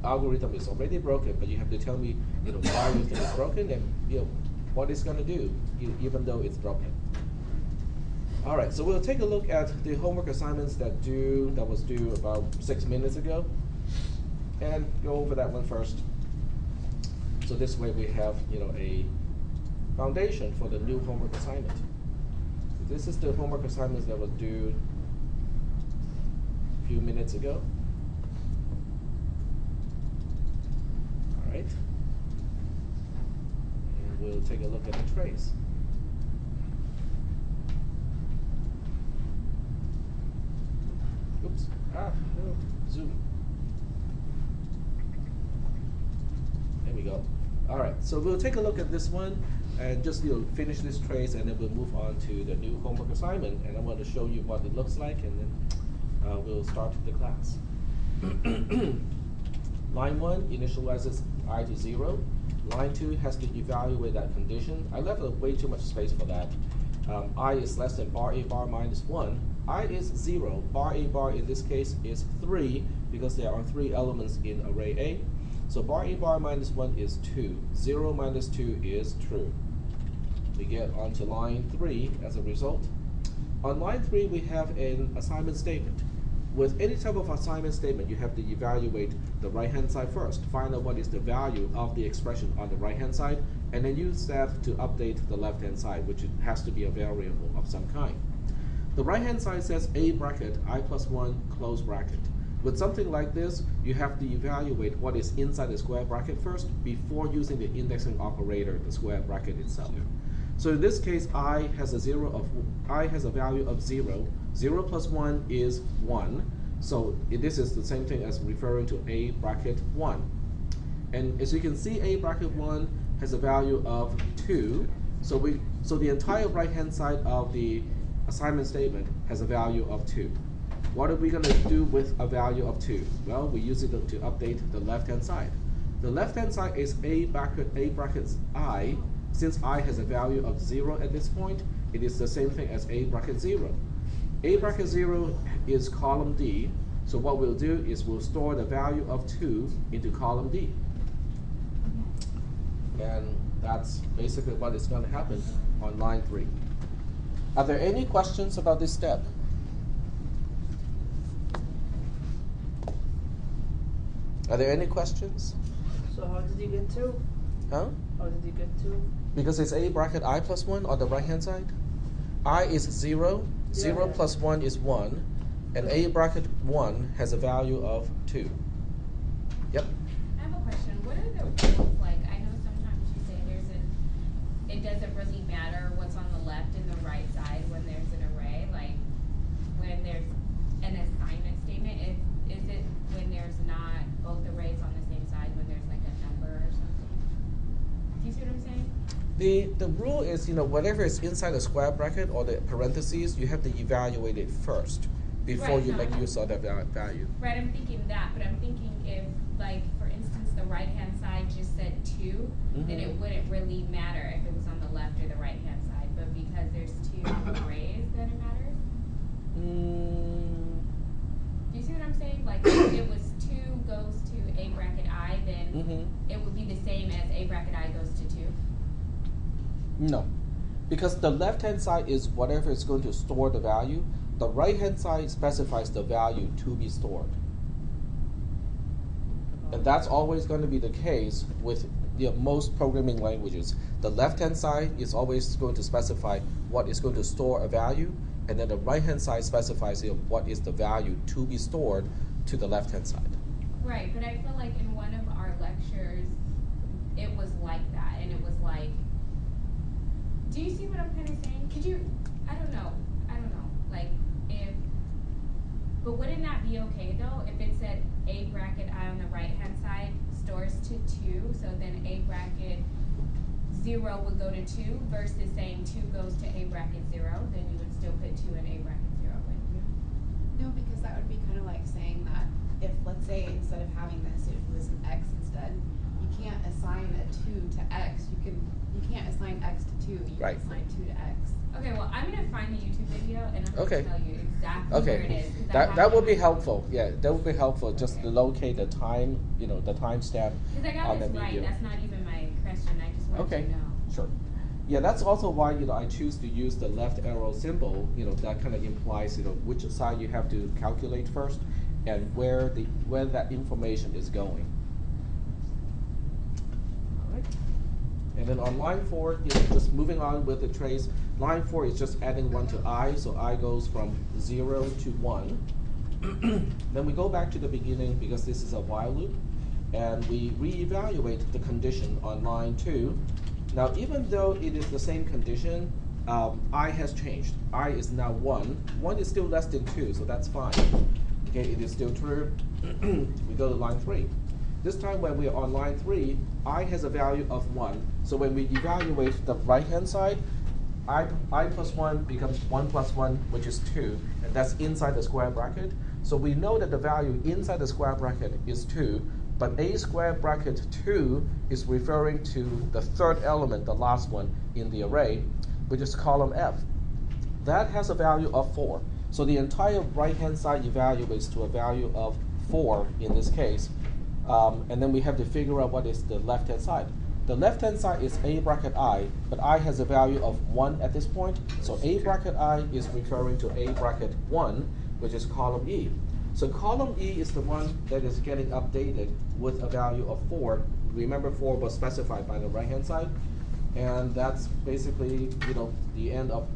algorithm is already broken, but you have to tell me, why you think it's broken and what it's going to do, even though it's broken. All right, so we'll take a look at the homework assignments that was due about 6 minutes ago, and go over that one first. So this way we have a foundation for the new homework assignment. This is the homework assignments that was due a few minutes ago. All right, and we'll take a look at the trace. Oops. No. Zoom. There we go. All right, so we'll take a look at this one and just finish this trace, and then we'll move on to the new homework assignment, and I'm going to show you what it looks like, and then we'll start the class. Line 1 initializes I to 0. Line 2 has to evaluate that condition. I left way too much space for that. I is less than bar A bar minus 1. I is 0. Bar A bar in this case is 3 because there are 3 elements in array A. So bar A bar minus 1 is 2. 0 minus 2 is true. We get onto line 3 as a result. On line 3 we have an assignment statement. With any type of assignment statement, you have to evaluate the right-hand side first, find out what is the value of the expression on the right-hand side, and then use that to update the left-hand side, which has to be a variable of some kind. The right-hand side says A bracket, I plus 1, close bracket. With something like this, you have to evaluate what is inside the square bracket first before using the indexing operator, the square bracket itself. So in this case, I has a value of 0. 0 plus 1 is 1. So this is the same thing as referring to A bracket 1. And as you can see, A bracket 1 has a value of 2. So the entire right-hand side of the assignment statement has a value of 2. What are we going to do with a value of 2? Well, we use it to update the left-hand side. The left-hand side is A brackets I. Since I has a value of 0 at this point, it is the same thing as A bracket 0. A bracket 0 is column D, so what we'll do is we'll store the value of 2 into column D. And that's basically what is going to happen on line 3. Are there any questions about this step? Are there any questions? So how did you get 2? Huh? How did you get 2? Because it's A bracket I plus 1 on the right-hand side. I is 0. 0 plus 1 is 1. And A bracket 1 has a value of 2. Yep. I have a question. What are the rules like? I know sometimes you say it doesn't really matter what's on the left and the right side when there's an array. Like when there's an assignment statement, is it when there's not both arrays on the same side, when there's like a number or something? Do you see what I'm saying? The rule is, whatever is inside the square bracket or the parentheses, you have to evaluate it first before you make use of that value. Right, I'm thinking that, but I'm thinking if, like, for instance, the right-hand side just said 2, then it wouldn't really matter if it was on the left or the right-hand side, but because there's 2 arrays, then it matters? Do you see what I'm saying? Like, if it was 2 goes to A bracket I, then it would be the same as A bracket I goes to 2? No, because the left-hand side is whatever is going to store the value. The right-hand side specifies the value to be stored. And that's always going to be the case with most programming languages. The left-hand side is always going to specify what is going to store a value, and then the right-hand side specifies what is the value to be stored to the left-hand side. Right, but I feel like in one of our lectures, it was like that, and it was like, do you see what I'm kind of saying? Could you, I don't know, like but wouldn't that be okay though, if it said A bracket I on the right-hand side stores to 2, so then A bracket 0 would go to 2, versus saying 2 goes to A bracket 0, then you would still put 2 in A bracket 0, wouldn't you? No, because that would be kind of like saying that if, let's say, instead of having this, it was an X instead, you can't assign a 2 to X, you can't assign X to 2, you Right. can assign 2 to X. Okay, well, I'm gonna find the YouTube video and I'm Okay. gonna tell you exactly where it Okay, is. 'Cause I that have would it be on my- helpful. Yeah, that would be helpful. Just to Okay. locate the time, the timestamp Cause I got on the this right, video. that's not even my question, I just wanted Okay, to know. sure. Yeah, that's also why I choose to use the left arrow symbol. That kind of implies which side you have to calculate first, and where that information is going. All right. And then on line 4, just moving on with the trace. Line 4 is just adding 1 to I, so I goes from 0 to 1. Then we go back to the beginning because this is a while loop, and we reevaluate the condition on line 2. Now, even though it is the same condition, I has changed. I is now 1. 1 is still less than 2, so that's fine. Okay, it is still true. We go to line 3. This time when we are on line 3, I has a value of 1. So when we evaluate the right-hand side, I plus 1 becomes 1 plus 1, which is 2, and that's inside the square bracket. So we know that the value inside the square bracket is 2, but a square bracket 2 is referring to the third element, the last one in the array, which is column F. That has a value of 4. So the entire right-hand side evaluates to a value of 4 in this case. And then we have to figure out what is the left-hand side. The left-hand side is a bracket I, but I has a value of 1 at this point. So a bracket I is referring to a bracket 1, which is column E. So column E is the one that is getting updated with a value of 4. Remember 4 was specified by the right-hand side. And that's basically, the end of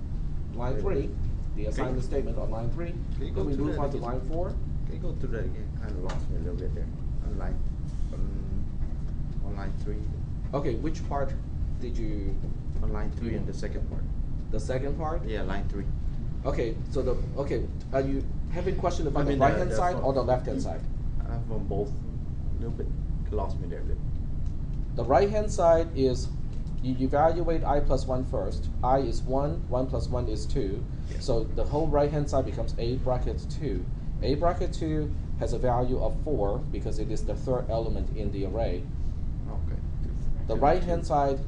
line 3, the assignment statement on line 3. Can you Then go we to move that on to again? line 4. Can you go to that again? Kind of lost me a little bit there. On line 3. Okay, which part did you, On line 3 and the second part. the second part? Yeah, line 3. Okay, so are you having question about the right-hand side or the left-hand side? On both. A little bit lost me there a bit. The right-hand side is, you evaluate I plus 1 first. I is 1, 1 plus 1 is 2. Yeah. So the whole right-hand side becomes a bracket 2. A bracket 2 has a value of 4 because it is the third element in the array. Okay. The right-hand side,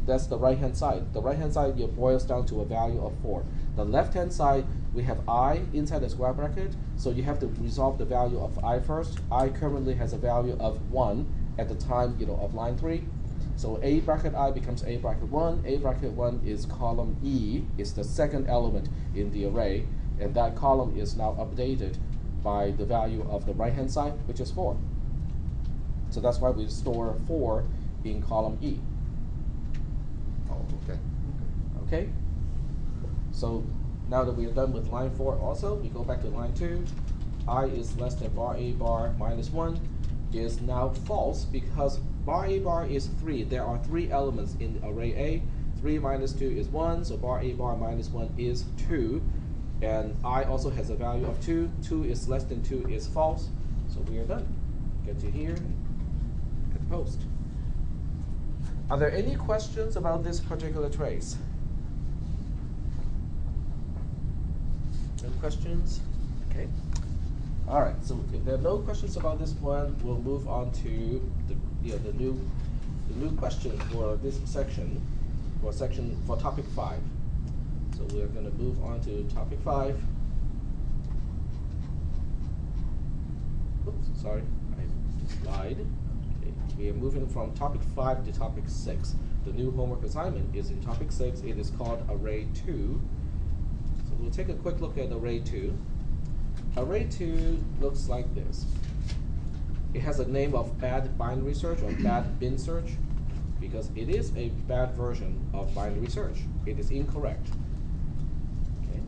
that's the right-hand side. The right-hand side boils down to a value of 4. The left-hand side, we have I inside the square bracket, so you have to resolve the value of I first. I currently has a value of 1 at the time, of line 3. So a bracket I becomes a bracket 1. A bracket 1 is column E, is the second element in the array, and that column is now updated by the value of the right-hand side, which is 4. So that's why we store 4 in column E. Oh, okay. Okay? So now that we are done with line 4 also, we go back to line 2. I is less than bar A bar minus 1 is now false because bar A bar is 3. There are 3 elements in array A. 3 minus 2 is 1, so bar A bar minus 1 is 2. And I also has a value of 2. 2 is less than 2 is false. So we are done. Get to here and hit post. Are there any questions about this particular trace? No questions? Okay. All right. So if there are no questions about this one, we'll move on to the new question for this section, for topic 5. So we're going to move on to topic 5. Oops, sorry, I lied. Okay. We are moving from topic 5 to topic 6. The new homework assignment is in topic 6. It is called array 2. So we'll take a quick look at array 2. Array 2 looks like this. It has a name of bad binary search or bad bin search because it is a bad version of binary search. It is incorrect. Okay.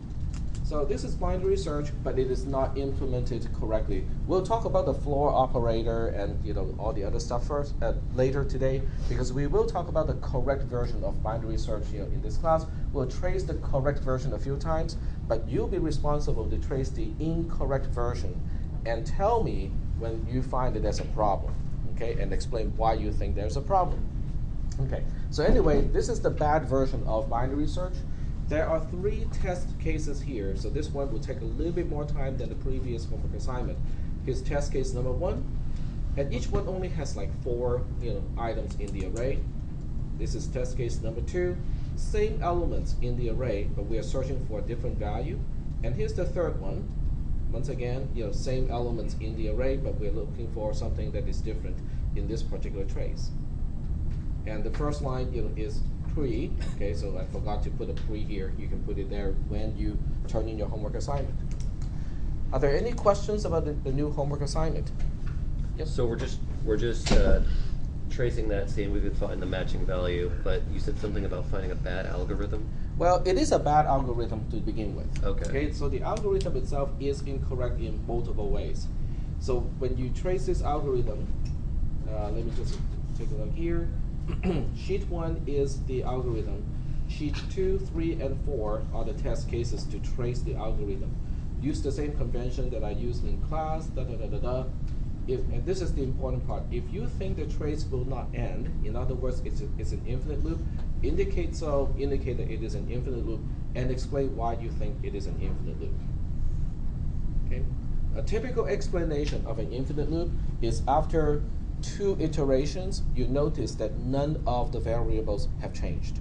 So this is binary search, but it is not implemented correctly. We'll talk about the floor operator and all the other stuff first later today, because we will talk about the correct version of binary search in this class. We'll trace the correct version a few times, but you'll be responsible to trace the incorrect version and tell me when you find that there's a problem, okay, and explain why you think there's a problem. Okay, so anyway, this is the bad version of binary search. There are 3 test cases here, so this one will take a little bit more time than the previous homework assignment. Here's test case number 1. And each one only has like 4 items in the array. This is test case number 2. Same elements in the array, but we are searching for a different value. And here's the third one. Once again, same elements in the array, but we're looking for something that is different in this particular trace. And the first line, is pre. Okay, so I forgot to put a pre here. You can put it there when you turn in your homework assignment. Are there any questions about the new homework assignment? Yes. So we're just tracing that, seeing we could find the matching value, but you said something about finding a bad algorithm? Well, it is a bad algorithm to begin with. Okay. So the algorithm itself is incorrect in multiple ways. So when you trace this algorithm, let me just take a look here. Sheet 1 is the algorithm. Sheet 2, 3, and 4 are the test cases to trace the algorithm. Use the same convention that I used in class, and this is the important part. If you think the trace will not end, in other words, it's an infinite loop, indicate that it is an infinite loop, and explain why you think it is an infinite loop. Okay? A typical explanation of an infinite loop is after 2 iterations, you notice that none of the variables have changed.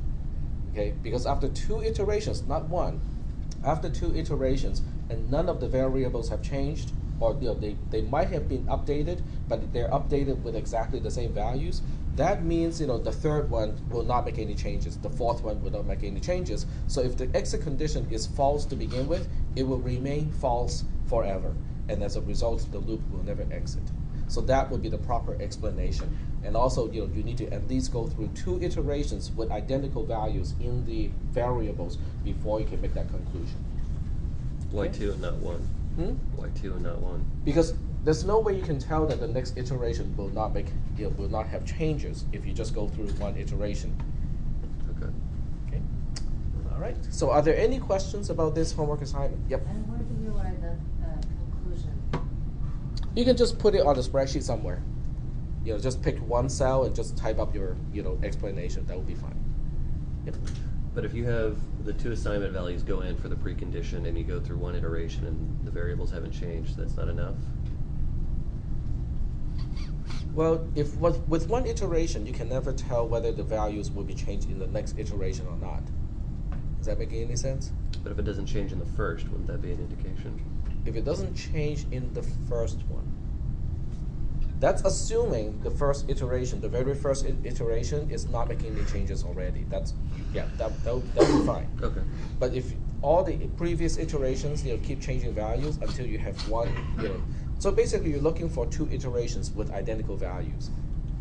Okay? Because after 2 iterations, not one, after 2 iterations, and none of the variables have changed, or they might have been updated, but they're updated with exactly the same values, that means the third one will not make any changes, the fourth one will not make any changes. So if the exit condition is false to begin with, it will remain false forever, and as a result, the loop will never exit. So that would be the proper explanation. And also, you need to at least go through 2 iterations with identical values in the variables before you can make that conclusion. Why 2 and not 1? Why 2 and not 1? Because there's no way you can tell that the next iteration will not will not have changes if you just go through 1 iteration. Okay. All right. So are there any questions about this homework assignment? Yep. And where do you write the conclusion? You can just put it on the spreadsheet somewhere. Just pick one cell and just type up your explanation. That will be fine. Yep. But if you have the 2 assignment values go in for the precondition and you go through 1 iteration and the variables haven't changed, that's not enough? Well, with 1 iteration, you can never tell whether the values will be changed in the next iteration or not. Is that making any sense? But if it doesn't change in the first, wouldn't that be an indication? If it doesn't change in the first one, that's assuming the first iteration, the very first iteration, is not making any changes already. That'll be fine. Okay. But if all the previous iterations, keep changing values until you have 1, so basically you're looking for 2 iterations with identical values.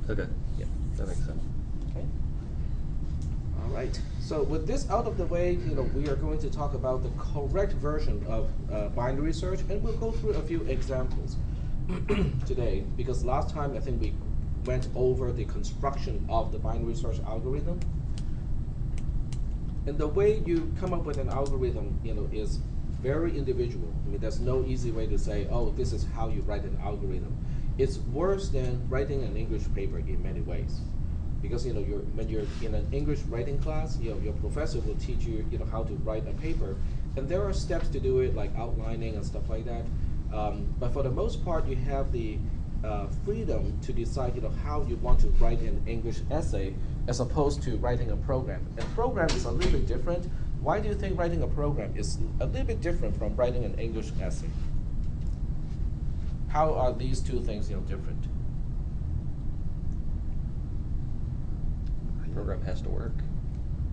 Okay. Yeah. That makes sense. Okay. All right. So with this out of the way, we are going to talk about the correct version of binary search, and we'll go through a few examples today, because last time I think we went over the construction of the binary search algorithm. And the way you come up with an algorithm, is very individual. I mean, there's no easy way to say, oh, this is how you write an algorithm. It's worse than writing an English paper in many ways. Because when you're in an English writing class, your professor will teach you, how to write a paper, and there are steps to do it, like outlining and stuff like that. But for the most part, you have the freedom to decide, how you want to write an English essay, as opposed to writing a program. And program is a little bit different. Why do you think writing a program is a little bit different from writing an English essay? How are these 2 things, different? The program has to work.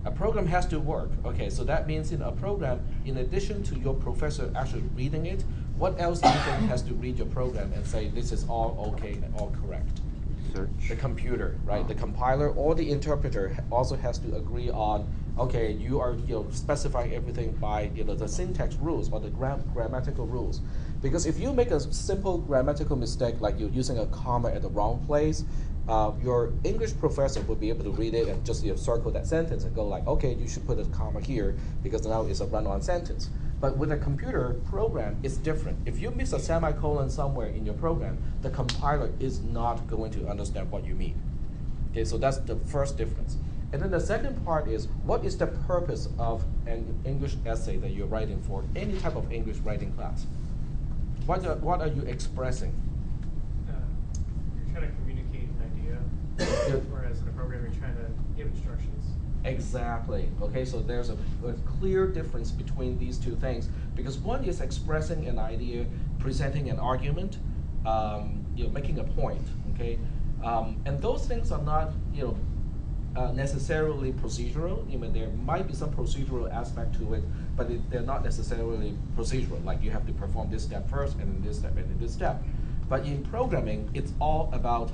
A program has to work. Okay, so that means in a program, in addition to your professor actually reading it, what else do you think has to read your program and say this is all okay and all correct? Search. The computer, right? The compiler or the interpreter also has to agree on, okay, you are specifying everything by the syntax rules or the grammatical rules. Because if you make a simple grammatical mistake, like you're using a comma at the wrong place, your English professor will be able to read it and just circle that sentence and go like, okay, you should put a comma here because now it's a run-on sentence. But with a computer program, it's different. If you miss a semicolon somewhere in your program, the compiler is not going to understand what you mean. Okay, so that's the first difference. And then the second part is, what is the purpose of an English essay that you're writing for any type of English writing class? What are you expressing? trying to communicate an idea, whereas in a program you're trying to give instructions. Exactly. Okay, so there's a clear difference between these two things, because one is expressing an idea, presenting an argument, making a point. Okay, and those things are not necessarily procedural. There might be some procedural aspect to it, but they're not necessarily procedural. Like you have to perform this step first, and then this step, and then this step. But in programming, it's all about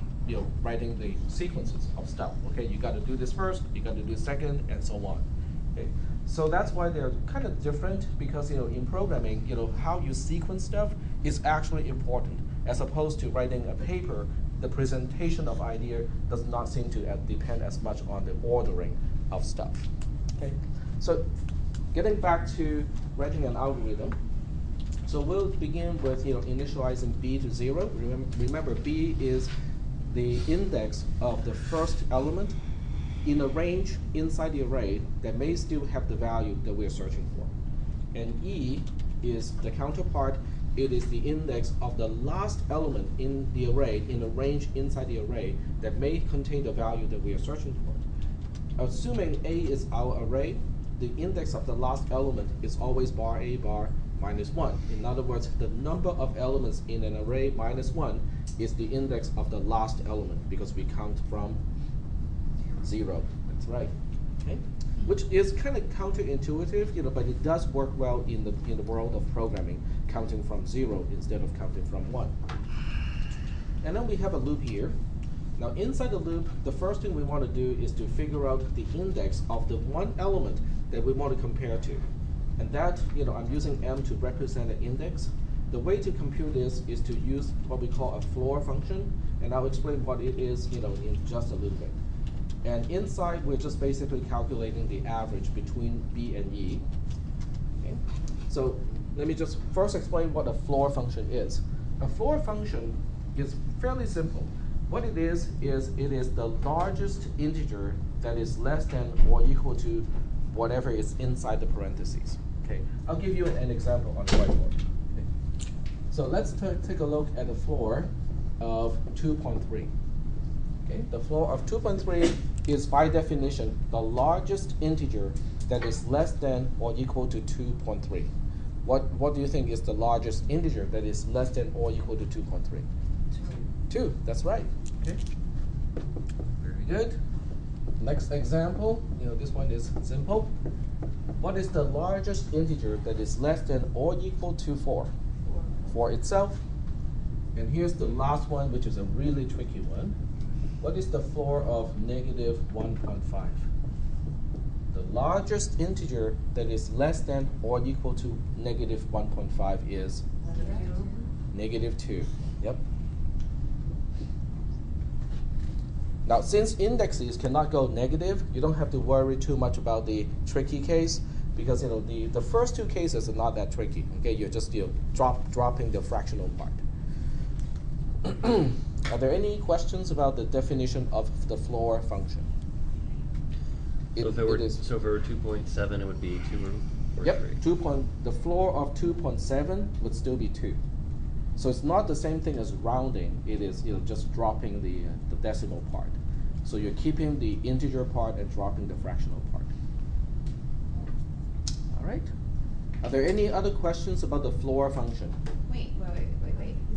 writing the sequences of stuff. Okay, you got to do this first, you got to do second, and so on. Okay, so that's why they're kind of different, because in programming, how you sequence stuff is actually important, as opposed to writing a paper. The presentation of idea does not seem to depend as much on the ordering of stuff. Okay, so getting back to writing an algorithm. So we'll begin with initializing b to 0. Remember, b is the index of the first element in a range inside the array that may still have the value that we're searching for. And e is the counterpart. It is the index of the last element in the array, in a range inside the array that may contain the value that we are searching for. Assuming a is our array, the index of the last element is always bar a bar minus 1. In other words, the number of elements in an array minus 1 is the index of the last element, because we count from 0. That's right. Okay? Which is kind of counterintuitive, but it does work well in the world of programming, counting from 0 instead of counting from 1. And then we have a loop here. Now inside the loop, the first thing we want to do is to figure out the index of the one element that we want to compare to. And that, I'm using m to represent an index. The way to compute this is to use what we call a floor function, and I'll explain what it is, in just a little bit. And inside, we're just basically calculating the average between b and e. Okay? So let me just first explain what a floor function is. A floor function is fairly simple. What it is it is the largest integer that is less than or equal to whatever is inside the parentheses. Okay, I'll give you an example on the whiteboard. Okay. So let's take a look at the floor of 2.3. Okay, the floor of 2.3 is by definition the largest integer that is less than or equal to 2.3. What do you think is the largest integer that is less than or equal to 2.3? 2. That's right. Okay. Very good. Next example, this one is simple. What is the largest integer that is less than or equal to 4? 4 itself. And here's the last one, which is a really tricky one. What is the floor of negative 1.5? The largest integer that is less than or equal to negative 1.5 is negative 2. Yep. Now, since indexes cannot go negative, you don't have to worry too much about the tricky case, because the first two cases are not that tricky. Okay, you're just dropping the fractional part. Are there any questions about the definition of the floor function? So if it were 2.7, it would be 2 or yep, 3. The floor of 2.7 would still be 2. So it's not the same thing as rounding. It is just dropping the decimal part. So you're keeping the integer part and dropping the fractional part. All right. Are there any other questions about the floor function? Wait.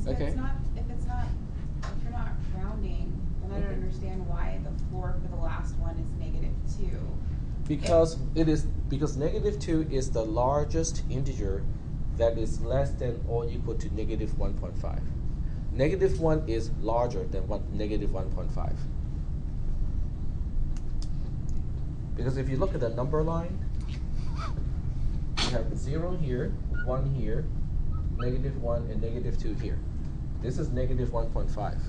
So Okay. if you're not rounding, then I don't understand why the floor for the last one is negative 2. Because negative 2 is the largest integer that is less than or equal to negative 1.5. Negative 1 is larger than negative 1.5. Because if you look at the number line, you have 0 here, 1 here, negative 1, and negative 2 here. This is negative 1.5.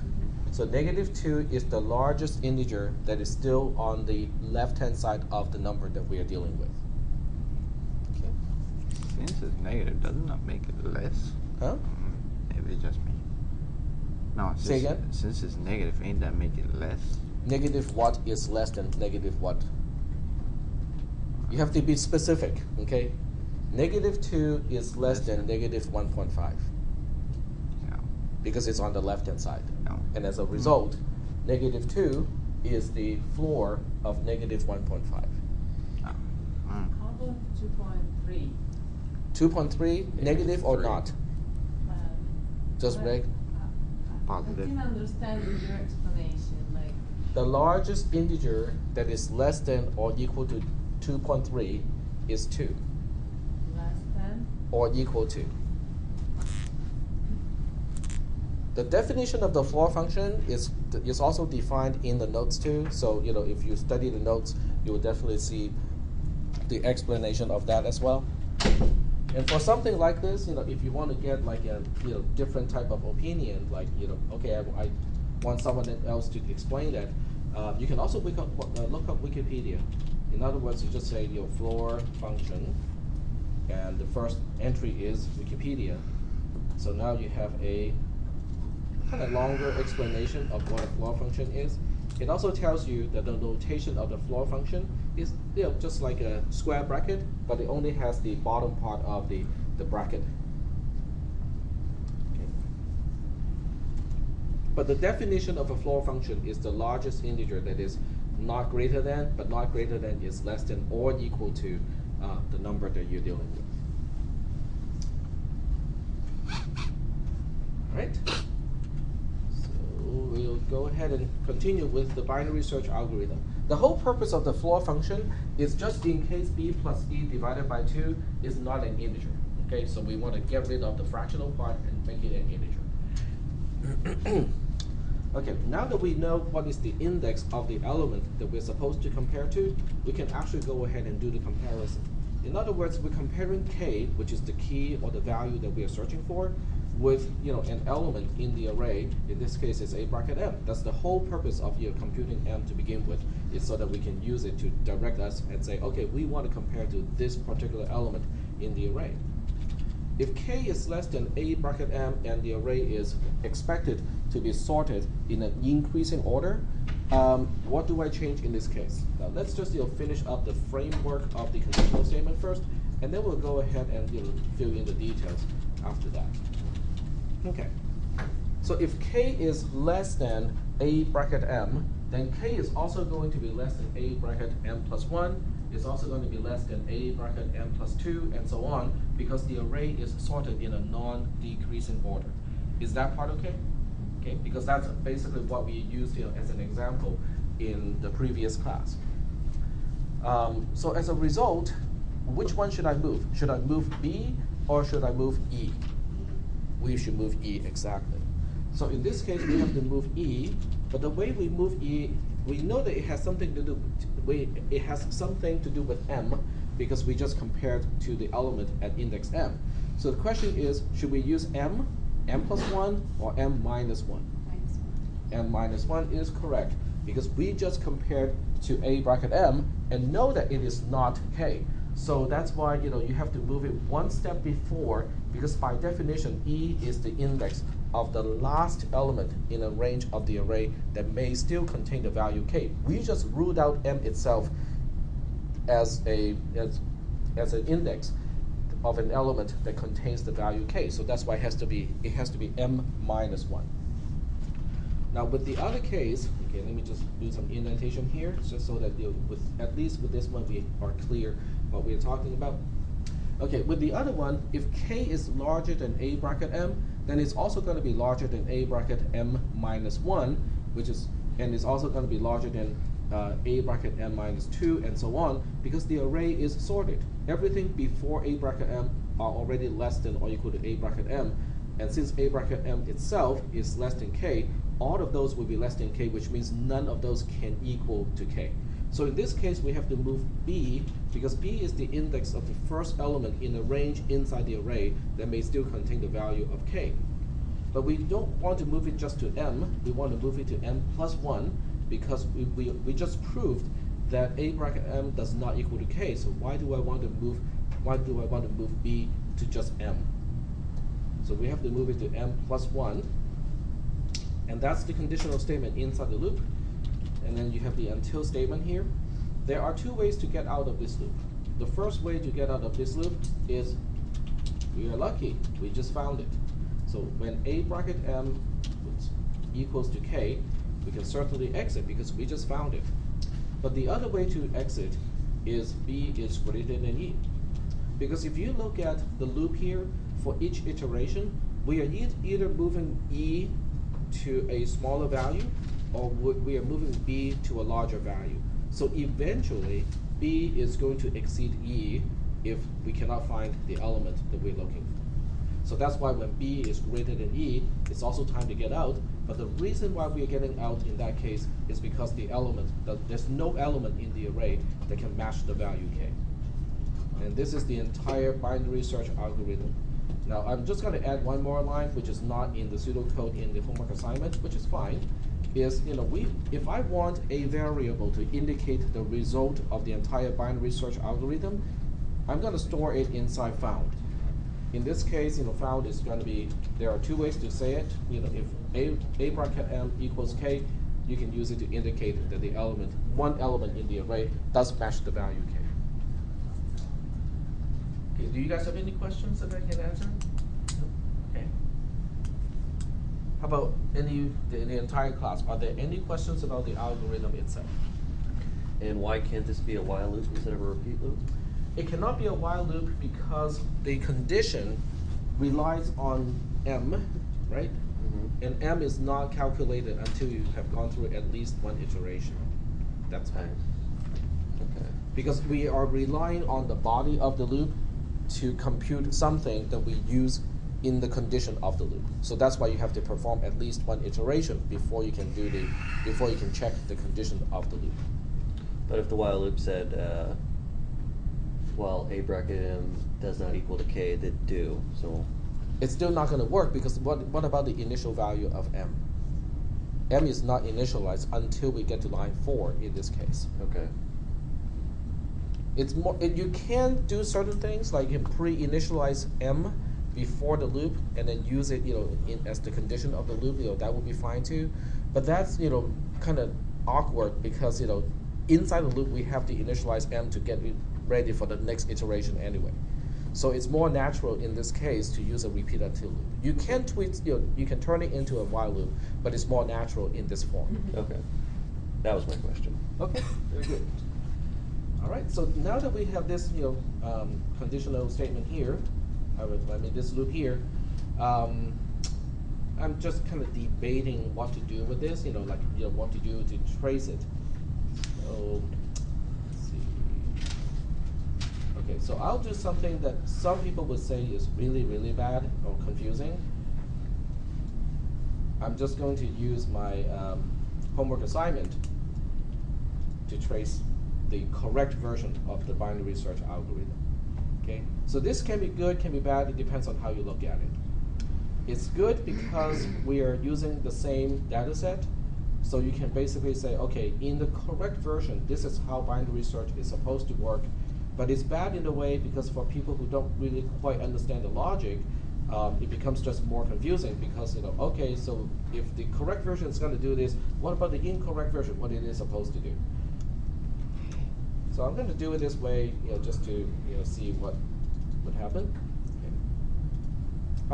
So negative 2 is the largest integer that is still on the left-hand side of the number that we are dealing with. Okay. Since it's negative, doesn't that make it less? Huh? Maybe it's just me. No, Say again? Since it's negative, ain't that make it less? Negative what is less than negative what? You have to be specific, okay? Negative 2 is less than negative 1.5. Yeah. because it's on the left-hand side. Oh. And as a result, -2 is the floor of -1.5. Mm. How about 2.3? 2.3, negative or not? Just break. I Positive. didn't understand your explanation, like, The largest integer that is less than or equal to 2.3 is 2, less than? or equal to. The definition of the floor function is also defined in the notes too. So if you study the notes, you will definitely see the explanation of that as well. And for something like this, if you want to get like a different type of opinion, like okay, I want someone else to explain that, you can also look up Wikipedia. In other words, you just say your floor function, and the first entry is Wikipedia. So now you have a kind of longer explanation of what a floor function is. It also tells you that the notation of the floor function is just like a square bracket, but it only has the bottom part of the bracket. Okay. But the definition of a floor function is the largest integer that is not greater than, but not greater than is less than or equal to the number that you're dealing with. All right. We'll go ahead and continue with the binary search algorithm. The whole purpose of the floor function is just in case b plus e divided by 2 is not an integer. Okay, so we want to get rid of the fractional part and make it an integer. Okay, now that we know what is the index of the element that we're supposed to compare to, we can actually go ahead and do the comparison. In other words, we're comparing k, which is the key or the value that we are searching for, with an element in the array. In this case, it's a bracket m. That's the whole purpose of computing m to begin with, is so that we can use it to direct us and say, okay, we want to compare to this particular element in the array. If k is less than a bracket m and the array is expected to be sorted in an increasing order, what do I change in this case? Now let's just finish up the framework of the conditional statement first, and then we'll go ahead and fill in the details after that. Okay, so if k is less than a bracket m, then k is also going to be less than a bracket m plus 1, it's also going to be less than a bracket m plus 2, and so on, because the array is sorted in a non-decreasing order. Is that part okay? Okay, because that's basically what we used as an example in the previous class. So as a result, which one should I move? Should I move b or should I move e? We should move e, exactly. So in this case, we have to move e, but the way we move e, we know that it has something to do with m, because we just compared to the element at index m. So the question is, should we use m plus 1, or m minus 1? Minus 1. M minus 1 is correct, because we just compared to a bracket m and know that it is not k. So that's why you have to move it one step before, because by definition e is the index of the last element in a range of the array that may still contain the value k. We just ruled out m itself as an index of an element that contains the value k. So that's why it has to be m minus 1. Now with the other case, okay, let me just do some indentation here, just so that at least with this one we are clear what we're talking about. Okay, with the other one, if k is larger than a bracket m, then it's also going to be larger than a bracket m minus 1, and it's also going to be larger than a bracket m minus 2, and so on, because the array is sorted. Everything before a bracket m are already less than or equal to a bracket m, and since a bracket m itself is less than k, all of those will be less than k, which means none of those can equal to k. So in this case, we have to move b, because b is the index of the first element in a range inside the array that may still contain the value of k. But we don't want to move it just to m, we want to move it to m plus 1, because we just proved that a bracket m does not equal to k. So why do I want to move b to just m? So we have to move it to m plus 1, and that's the conditional statement inside the loop. And then you have the until statement here. There are two ways to get out of this loop. The first way to get out of this loop is, we are lucky, we just found it. So when a bracket m equals to k, we can certainly exit because we just found it. But the other way to exit is b is greater than e. Because if you look at the loop here, for each iteration, we are either moving e to a smaller value, or we are moving b to a larger value. So eventually, b is going to exceed e if we cannot find the element that we're looking for. So that's why when b is greater than e, it's also time to get out. But the reason why we are getting out in that case is because there's no element in the array that can match the value k. And this is the entire binary search algorithm. Now I'm just going to add one more line, which is not in the pseudocode in the homework assignment, which is fine. Is if I want a variable to indicate the result of the entire binary search algorithm, I'm going to store it inside found. In this case, found is going to be, there are two ways to say it. If a bracket m equals k, you can use it to indicate that the one element in the array does match the value k. Okay, do you guys have any questions that I can answer? No? Okay. How about the entire class? Are there any questions about the algorithm itself? And why can't this be a while loop instead of a repeat loop? It cannot be a while loop because the condition relies on m, right? Mm-hmm. And m is not calculated until you have gone through at least one iteration. That's why. Okay. Because we are relying on the body of the loop to compute something that we use in the condition of the loop. So that's why you have to perform at least one iteration before you can check the condition of the loop. But if the while loop said, well, a bracket m does not equal to k, that do, so. It's still not going to work because what about the initial value of m? M is not initialized until we get to line 4 in this case. Okay. It's more, you can do certain things like you can pre-initialize m before the loop and then use it, as the condition of the loop, that would be fine too. But that's, kind of awkward because, inside the loop we have to initialize m to get it ready for the next iteration anyway. So it's more natural in this case to use a repeat until loop. You can tweak, you can turn it into a while loop, but it's more natural in this form. Okay. That was my question. Okay, very good. All right, so now that we have this, conditional statement here, this loop here, I'm just kind of debating what to do with this, what to do to trace it. So, let's see. Okay, so I'll do something that some people would say is really, really bad or confusing. I'm just going to use my homework assignment to trace the correct version of the binary search algorithm. Okay, so this can be good, can be bad, it depends on how you look at it. It's good because we are using the same data set, so you can basically say, okay, in the correct version, this is how binary search is supposed to work. But it's bad in a way because for people who don't really quite understand the logic, it becomes just more confusing because, okay, so if the correct version is going to do this, what about the incorrect version, what it is supposed to do? So I'm going to do it this way, just to see what would happen. Okay.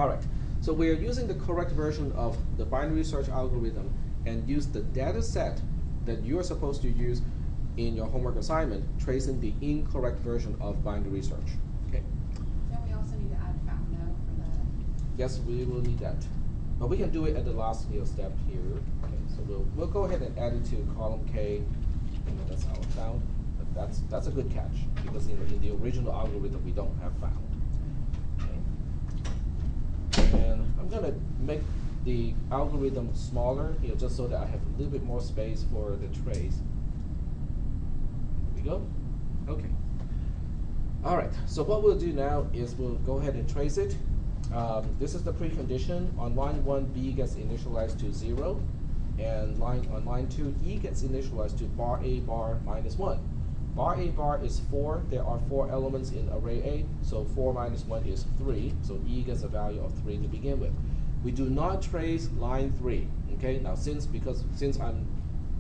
All right. So we are using the correct version of the binary search algorithm and use the data set that you are supposed to use in your homework assignment, tracing the incorrect version of binary search. Okay. Don't we also need to add found now for that? Yes, we will need that, but we can do it at the last step here. Okay. So we'll go ahead and add it to column K. That's our found. That's a good catch because in the original algorithm we don't have found. Okay. And I'm going to make the algorithm smaller, just so that I have a little bit more space for the trace. Here we go. Okay. All right. So what we'll do now is we'll go ahead and trace it. This is the precondition. On line 1, B gets initialized to 0, and on line 2, E gets initialized to bar A bar minus 1. Bar A bar is 4. There are 4 elements in array A, so 4 minus 1 is 3. So E gets a value of 3 to begin with. We do not trace line 3. Okay. Now since I'm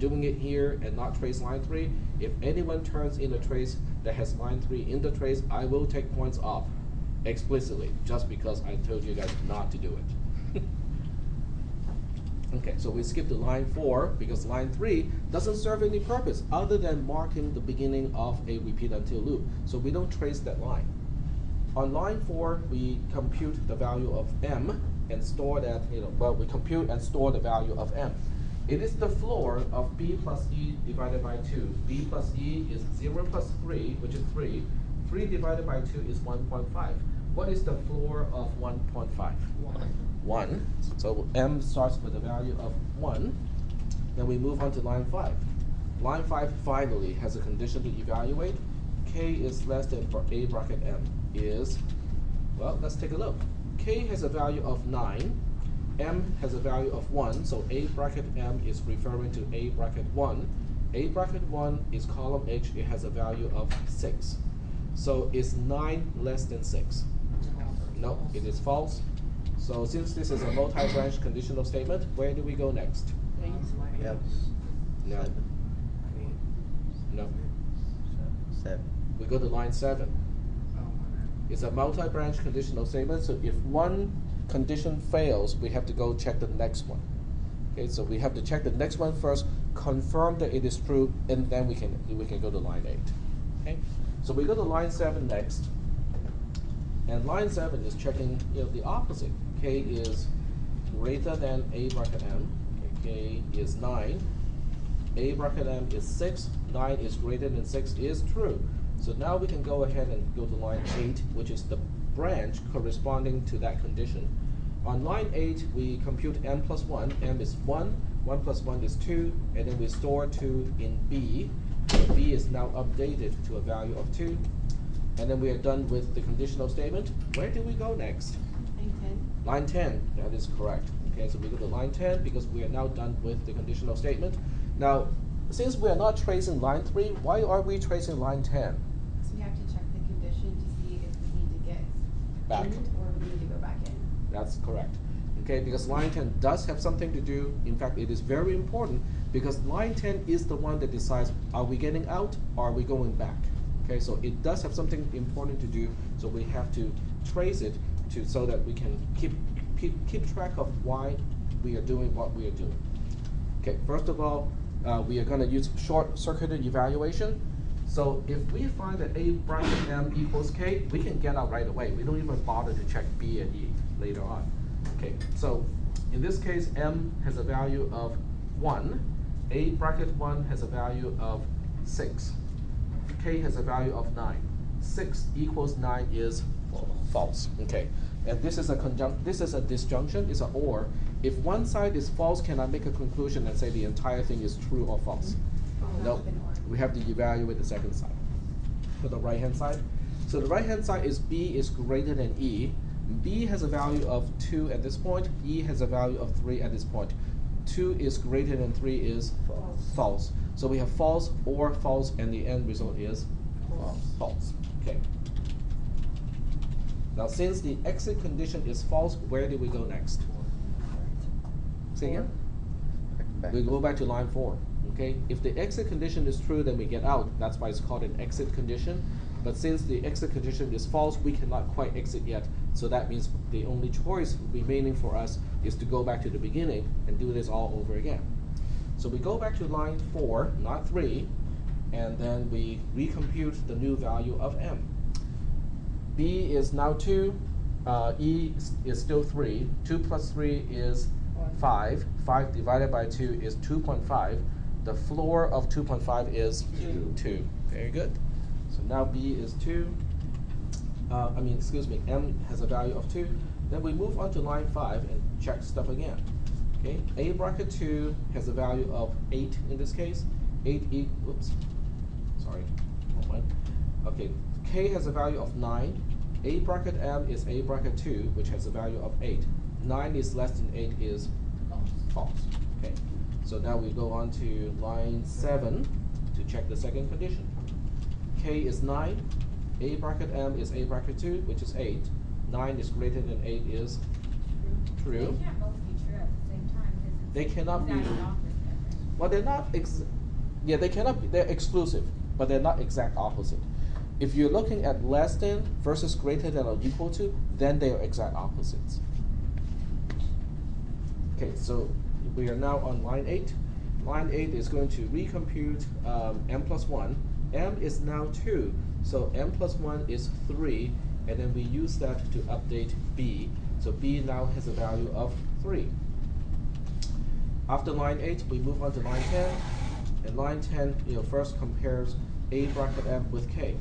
doing it here and not trace line 3, if anyone turns in a trace that has line 3 in the trace, I will take points off explicitly just because I told you guys not to do it. Okay, so we skip to line 4 because line 3 doesn't serve any purpose other than marking the beginning of a repeat until loop. So we don't trace that line. On line 4, we compute the value of m and store that, we compute and store the value of m. It is the floor of b plus e divided by 2. b plus e is 0 plus 3, which is 3. 3 divided by 2 is 1.5. What is the floor of 1.5? 1. So m starts with the value of 1. Then we move on to line 5. Line 5 finally has a condition to evaluate. K is less than a bracket m is, well, let's take a look. K has a value of 9. M has a value of 1. So a bracket m is referring to a bracket 1. A bracket 1 is column H. It has a value of 6. So is 9 less than 6? No, it is false. So since this is a multi-branch conditional statement, where do we go next? Yep. No. No. 7. We go to line 7. It's a multi-branch conditional statement, so if one condition fails, we have to go check the next one. Okay, so we have to check the next one first, confirm that it is true, and then we can go to line 8. Okay, so we go to line 7 next, and line 7 is checking the opposite. K is greater than a bracket m. Okay, K is 9. A bracket m is 6. 9 is greater than 6 is true. So now we can go ahead and go to line 8, which is the branch corresponding to that condition. On line 8, we compute m plus 1. M is 1. 1 plus 1 is 2. And then we store 2 in B. So B is now updated to a value of 2. And then we are done with the conditional statement. Where do we go next? Line 10. Line 10, that is correct. Okay, so we go to line 10 because we are now done with the conditional statement. Now, since we are not tracing line 3, why are we tracing line 10? So we have to check the condition to see if we need to get Back. in or we need to go back in. That's correct. Okay, because line 10 does have something to do. In fact, it is very important because line 10 is the one that decides, are we getting out or are we going back? Okay, so it does have something important to do, so we have to trace it so that we can keep track of why we are doing what we are doing. Okay, first of all, we are going to use short-circuited evaluation. So if we find that a bracket m equals k, we can get out right away. We don't even bother to check b and e later on. Okay, so in this case, m has a value of 1. A bracket 1 has a value of 6. K has a value of 9. 6 equals 9 is false. Okay, and this is a disjunction. It's an or. If one side is false, can I make a conclusion and say the entire thing is true or false? No, we have to evaluate the second side. For the right-hand side, so the right-hand side is b is greater than e. B has a value of 2 at this point. E has a value of 3 at this point. 2 is greater than 3 is false. So we have false or false, and the end result is false. Okay. Now, since the exit condition is false, where do we go next? Say again? Back. We go back to line 4. Okay. If the exit condition is true, then we get out. That's why it's called an exit condition. But since the exit condition is false, we cannot quite exit yet. So that means the only choice remaining for us is to go back to the beginning and do this all over again. So we go back to line 4, not 3, and then we recompute the new value of m. B is now 2, E is still 3. 2 plus 3 is 5. 5 divided by 2 is 2.5. The floor of 2.5 is 2. Very good. So now B is 2. M has a value of 2. Then we move on to line 5 and check stuff again. Okay, A bracket 2 has a value of 8 in this case. 8 Okay, K has a value of 9. A bracket M is A bracket 2, which has a value of 8. 9 is less than 8 is false. Okay, so now we go on to line 7 to check the second condition. K is 9. A bracket M is A bracket 2, which is 8. 9 is greater than 8 is true. They can't both be true at the same time. 'Cause it's They cannot be. exact opposite. Well, they're not. They cannot be. They're exclusive, but they're not exact opposite. If you're looking at less than versus greater than or equal to, then they are exact opposites. Okay, so we are now on line 8. Line 8 is going to recompute m plus 1. M is now 2, so m plus 1 is 3, and then we use that to update b. So b now has a value of 3. After line 8, we move on to line 10. And line 10, first compares a bracket m with k.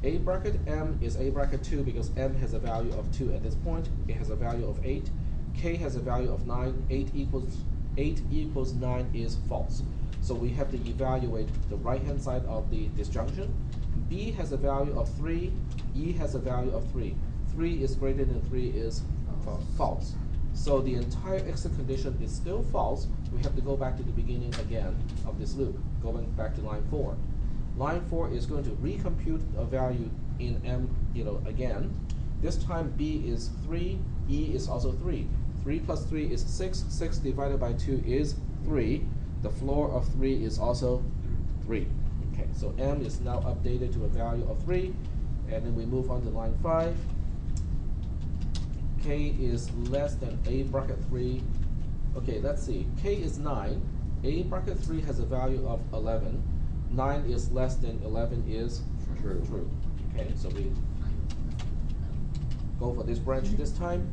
A bracket m is a bracket 2 because m has a value of 2 at this point. It has a value of 8. K has a value of 9. 8 equals 9 is false. So we have to evaluate the right-hand side of the disjunction. B has a value of 3. E has a value of 3. 3 is greater than 3 is false. So the entire exit condition is still false. We have to go back to the beginning again of this loop, going back to line 4. Line 4 is going to recompute a value in m, again. This time b is 3, e is also 3. 3 plus 3 is 6. 6 divided by 2 is 3. The floor of 3 is also 3. Okay, so m is now updated to a value of 3. And then we move on to line 5. K is less than a bracket 3. Okay, let's see. K is 9. A bracket 3 has a value of 11. 9 is less than 11 is true. Okay, so we go for this branch this time.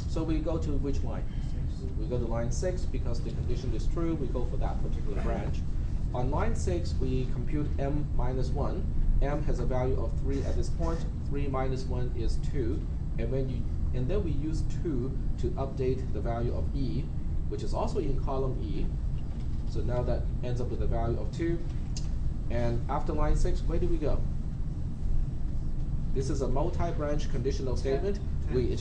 So we go to which line? We go to line 6 because the condition is true. We go for that particular branch. On line 6, we compute m minus 1. M has a value of 3 at this point. 3 minus 1 is 2. And then we use 2 to update the value of e, which is also in column E. So now that ends up with a value of 2. And after line 6, where do we go? This is a multi-branch conditional statement. We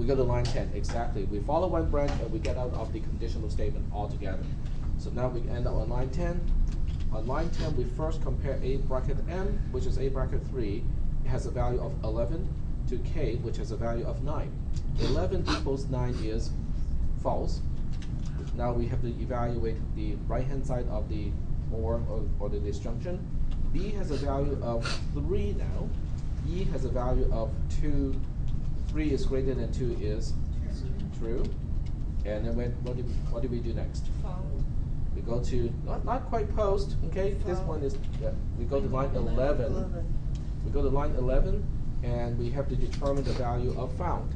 go to line 10, exactly. We follow one branch and we get out of the conditional statement altogether. So now we end up on line 10. On line 10, we first compare a bracket m, which is a bracket 3. It has a value of 11, to k, which has a value of 9. 11 equals 9 is false. Now we have to evaluate the right-hand side of the or the disjunction. B has a value of 3 now. E has a value of 2. 3 is greater than 2 is true. And then what do we do next? We go to, not quite post, okay? This one is, we go to line 11. We go to line 11, and we have to determine the value of found.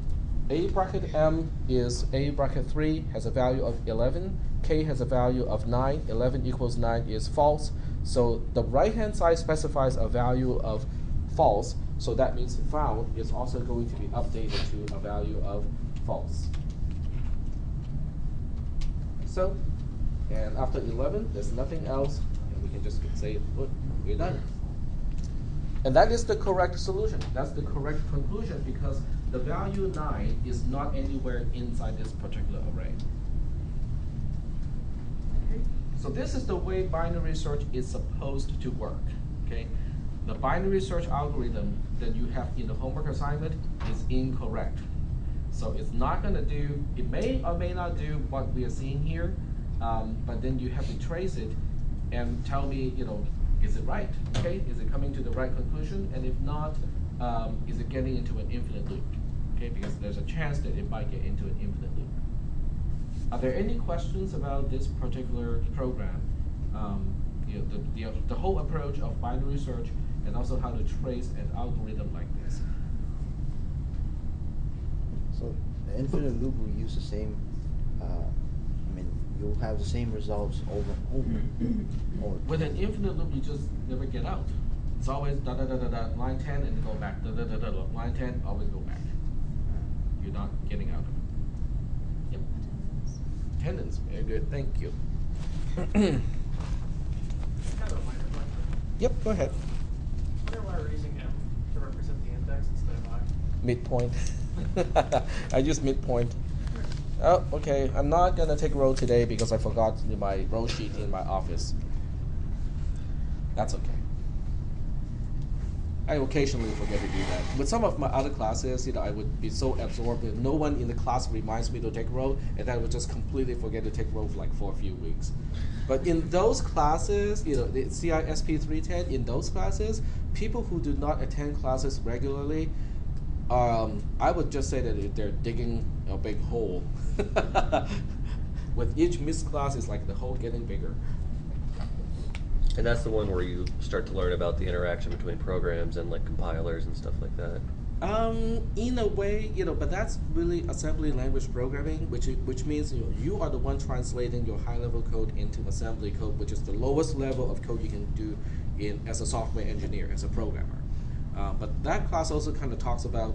A bracket m is a bracket 3, has a value of 11. K has a value of 9. 11 equals 9 is false. So the right-hand side specifies a value of false. So that means found is also going to be updated to a value of false. So, and after 11, there's nothing else, and we can just say, look, we're done. And that is the correct solution. That's the correct conclusion because the value 9 is not anywhere inside this particular array. Okay? So this is the way binary search is supposed to work. Okay? The binary search algorithm that you have in the homework assignment is incorrect. So it's not going to do, it may or may not do what we are seeing here, but then you have to trace it and tell me, is it right? Okay, is it coming to the right conclusion? And if not, is it getting into an infinite loop? Okay, because there's a chance that it might get into an infinite loop. Are there any questions about this particular program? The whole approach of binary search and also how to trace an algorithm like this. So the infinite loop will use the same, you'll have the same results over and over. With an infinite loop, you just never get out. It's always line 10 and then go back, line 10, always go back. You're not getting out of it. Yep. Attendance, very good, thank you. Yep, go ahead. I wonder why we're using m to represent the index instead of I. Midpoint. I use midpoint. Oh, okay. I'm not gonna take row today because I forgot my row sheet in my office. That's okay. I occasionally forget to do that. With some of my other classes, I would be so absorbed that no one in the class reminds me to take row, and I would just completely forget to take row for a few weeks. But in those classes, the cisp300, in those classes, people who do not attend classes regularly I would just say that they're digging a big hole. With each missed class, it's like the hole getting bigger. And that's the one where you start to learn about the interaction between programs and like compilers and stuff like that. In a way, but that's really assembly language programming, which means you are the one translating your high-level code into assembly code, which is the lowest level of code you can do as a software engineer, as a programmer. But that class also kind of talks about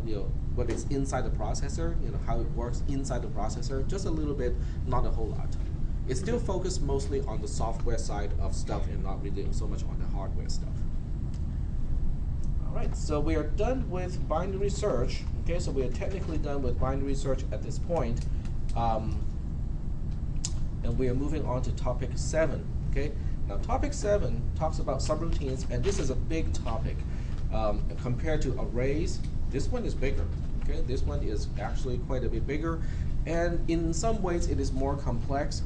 what is inside the processor, how it works inside the processor, just a little bit, not a whole lot. It's still focused mostly on the software side of stuff and not really so much on the hardware stuff. All right, so we are done with binary search. Okay, so we are technically done with binary search at this point. And we are moving on to topic 7. Okay, now topic 7 talks about subroutines, and this is a big topic. Compared to arrays, this one is bigger. Okay, this one is actually quite a bit bigger, and in some ways it is more complex.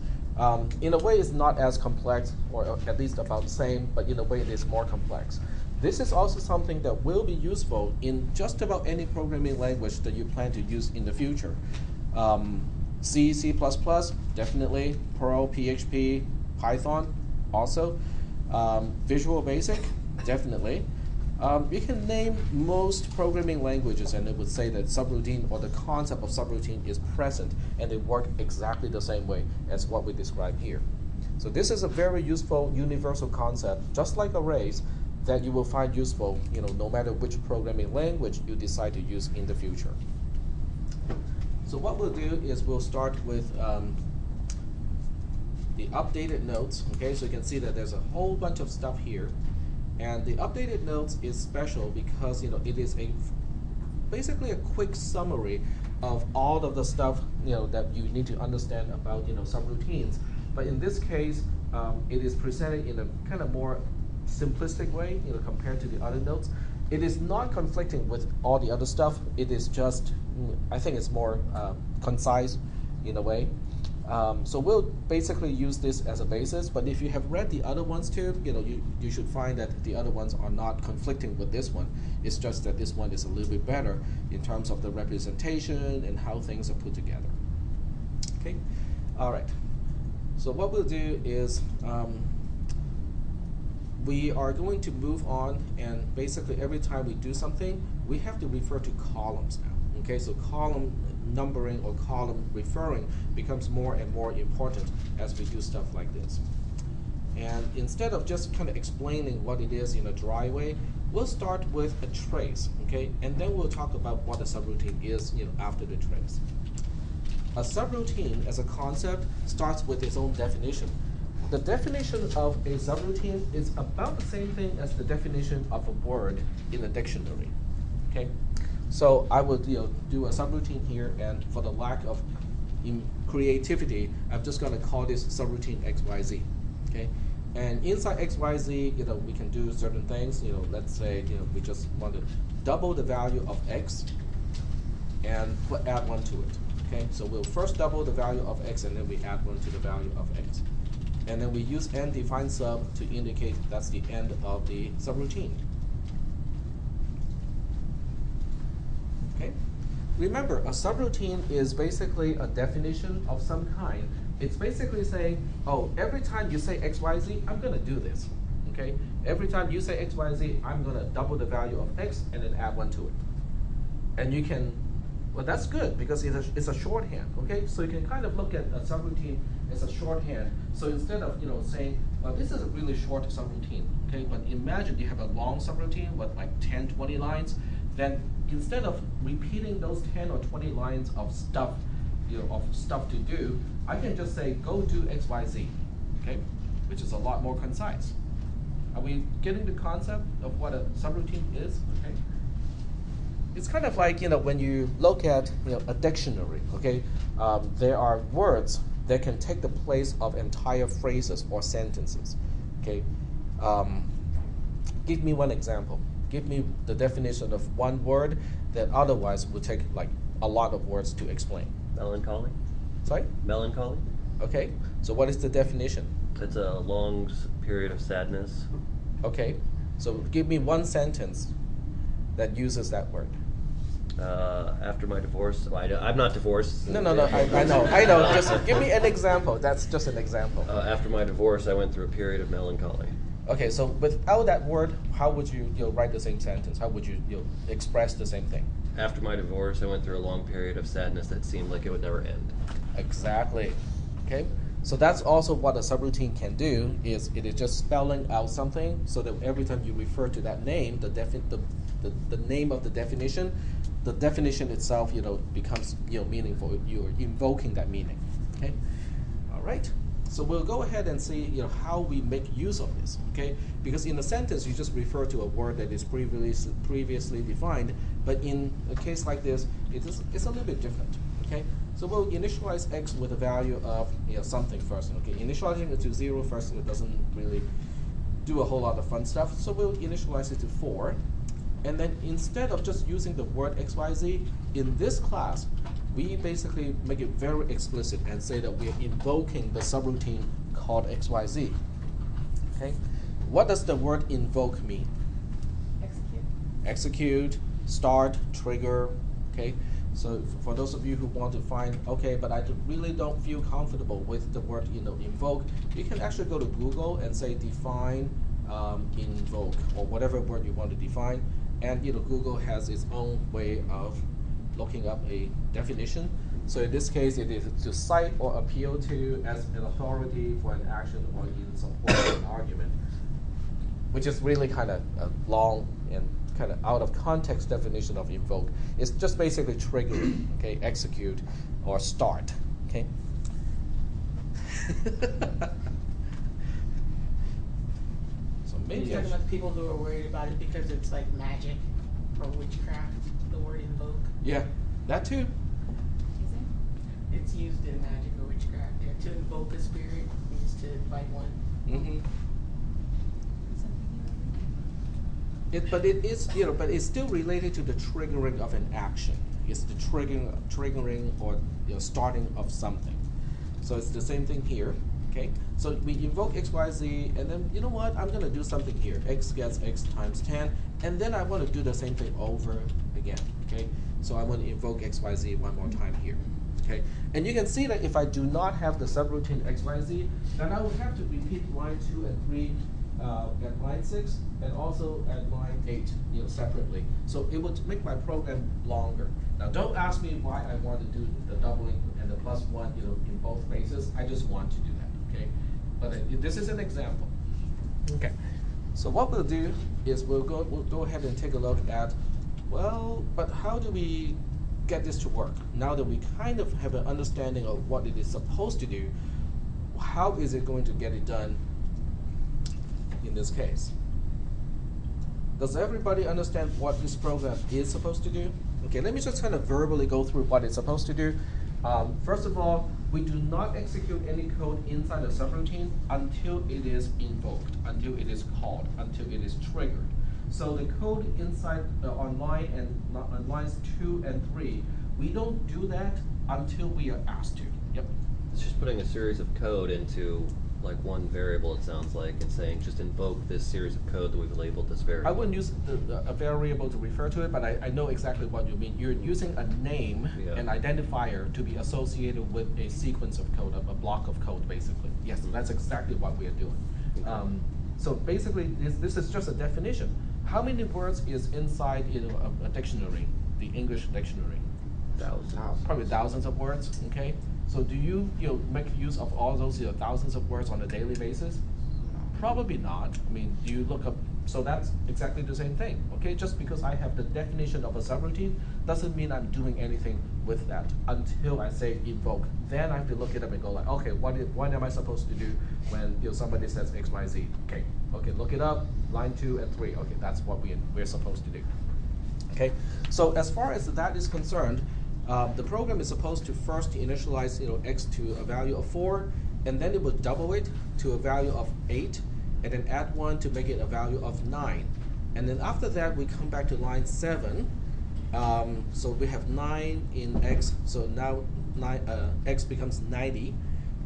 In a way, it's not as complex, or at least about the same, but in a way it is more complex. This is also something that will be useful in just about any programming language that you plan to use in the future. C, C++, definitely. Perl, PHP, Python, also. Visual Basic, definitely. You can name most programming languages and it would say that subroutine or the concept of subroutine is present and they work exactly the same way as what we describe here. So this is a very useful universal concept, just like arrays, that you will find useful no matter which programming language you decide to use in the future. So what we'll do is we'll start with the updated notes. Okay, so you can see that there's a whole bunch of stuff here. And the updated notes is special because it is basically a quick summary of all of the stuff that you need to understand about subroutines. But in this case, it is presented in a kind of more simplistic way compared to the other notes. It is not conflicting with all the other stuff. It is just, I think it's more concise in a way. So we'll basically use this as a basis, but if you have read the other ones too, you should find that the other ones are not conflicting with this one. It's just that this one is a little bit better in terms of the representation and how things are put together. Okay, all right. So what we'll do is we are going to move on, and basically every time we do something, we have to refer to columns now. Okay, so column numbering or column referring becomes more and more important as we do stuff like this. And instead of just kind of explaining what it is in a dry way, we'll start with a trace, okay? And then we'll talk about what a subroutine is, after the trace. A subroutine as a concept starts with its own definition. The definition of a subroutine is about the same thing as the definition of a word in a dictionary, okay? So I would do a subroutine here, and for the lack of creativity, I'm just going to call this subroutine XYZ. Okay, and inside XYZ, we can do certain things. Let's say we just want to double the value of X and add 1 to it. Okay, so we'll first double the value of X and then we add 1 to the value of X, and then we use end define sub to indicate that's the end of the subroutine. Okay. Remember, a subroutine is basically a definition of some kind. It's basically saying, oh, every time you say XYZ, I'm going to do this. Okay? Every time you say XYZ, I'm going to double the value of X and then add 1 to it. And you can, well, that's good because it's a shorthand. Okay? So you can kind of look at a subroutine as a shorthand. So instead of saying, well, this is a really short subroutine. Okay? But imagine you have a long subroutine with like 10, 20 lines. Then instead of repeating those 10 or 20 lines of stuff, to do, I can just say, go do XYZ, okay? Which is a lot more concise. Are we getting the concept of what a subroutine is? Okay. It's kind of like, when you look at, a dictionary, okay? There are words that can take the place of entire phrases or sentences, okay? Give me one example. Give me the definition of one word that otherwise would take like a lot of words to explain. Melancholy. Sorry? Melancholy. Okay, so what is the definition? It's a long period of sadness. Okay, so give me one sentence that uses that word. After my divorce, I'm not divorced. No, I know. Just give me an example. That's just an example. After my divorce, I went through a period of melancholy. Okay, so without that word, how would you write the same sentence? How would you express the same thing? After my divorce, I went through a long period of sadness that seemed like it would never end. Exactly. Okay, so that's also what a subroutine can do. Is it is just spelling out something so that every time you refer to that name, the name of the definition itself, becomes meaningful. You're invoking that meaning. Okay. All right. So we'll go ahead and see how we make use of this. Okay. Because in a sentence you just refer to a word that is previously defined, but in a case like this, it's a little bit different. Okay. So we'll initialize x with a value of something first. Okay. Initializing it to 0 first, it doesn't really do a whole lot of fun stuff. So we'll initialize it to 4. And then instead of just using the word XYZ, in this class, we basically make it very explicit and say that we're invoking the subroutine called XYZ. Okay? What does the word invoke mean? Execute. Execute, start, trigger. Okay? So for those of you who want to find, okay, but I really don't feel comfortable with the word invoke, you can actually go to Google and say define invoke, or whatever word you want to define. And Google has its own way of looking up a definition. So in this case, it is to cite or appeal to as an authority for an action or in support of an argument, which is really kind of a long and kind of out of context definition of invoke. It's just basically triggering, okay, execute or start, okay. So maybe You're talking about the people who are worried about it because it's like magic or witchcraft, the word invoke. yeah, that too. It's used in magic or witchcraft. Yeah, to invoke a spirit means to invite one. Mm-hmm. But it is, but it's still related to the triggering of an action. It's the triggering or starting of something. So it's the same thing here. Okay. So we invoke x, y, z, and then you know what? I'm gonna do something here. X gets x times 10, and then I want to do the same thing over again. Okay. So I want to invoke x, y, z one more time here. Okay. And you can see that if I do not have the subroutine x, y, z, then I will have to repeat line 2 and 3. At line 6 and also at line 8, separately. So it would make my program longer. Now, don't ask me why I want to do the doubling and the plus 1, in both places. I just want to do that, okay? But this is an example. Okay. So what we'll do is we'll go ahead and take a look at, well, but how do we get this to work? Now that we kind of have an understanding of what it is supposed to do, how is it going to get it done? In this case, does everybody understand what this program is supposed to do? Okay, let me just kind of verbally go through what it's supposed to do. First of all, we do not execute any code inside a subroutine until it is invoked, until it is called, until it is triggered. So the code inside on lines 2 and 3, we don't do that until we are asked to. Yep. It's just putting a series of code into like one variable, it sounds like, and saying just invoke this series of code that we've labeled this variable. I wouldn't use a variable to refer to it, but I know exactly what you mean. You're using a name, an identifier, to be associated with a sequence of code, a block of code, basically. Yes, that's exactly what we are doing. Okay. So basically, this is just a definition. How many words is inside a dictionary, the English dictionary? Thousands. Probably thousands of words, okay? So do you make use of all those thousands of words on a daily basis? Probably not. I mean, do you look up? So that's exactly the same thing. Okay, just because I have the definition of a subroutine doesn't mean I'm doing anything with that until I say invoke. Then I have to look it up and go like, okay, what am I supposed to do when somebody says X, Y, Z? Okay, look it up. Line 2 and 3. Okay, that's what we're supposed to do. Okay, so as far as that is concerned. The program is supposed to first initialize x to a value of 4, and then it would double it to a value of 8, and then add 1 to make it a value of 9. And then after that, we come back to line 7. So we have 9 in x, so now x becomes 90.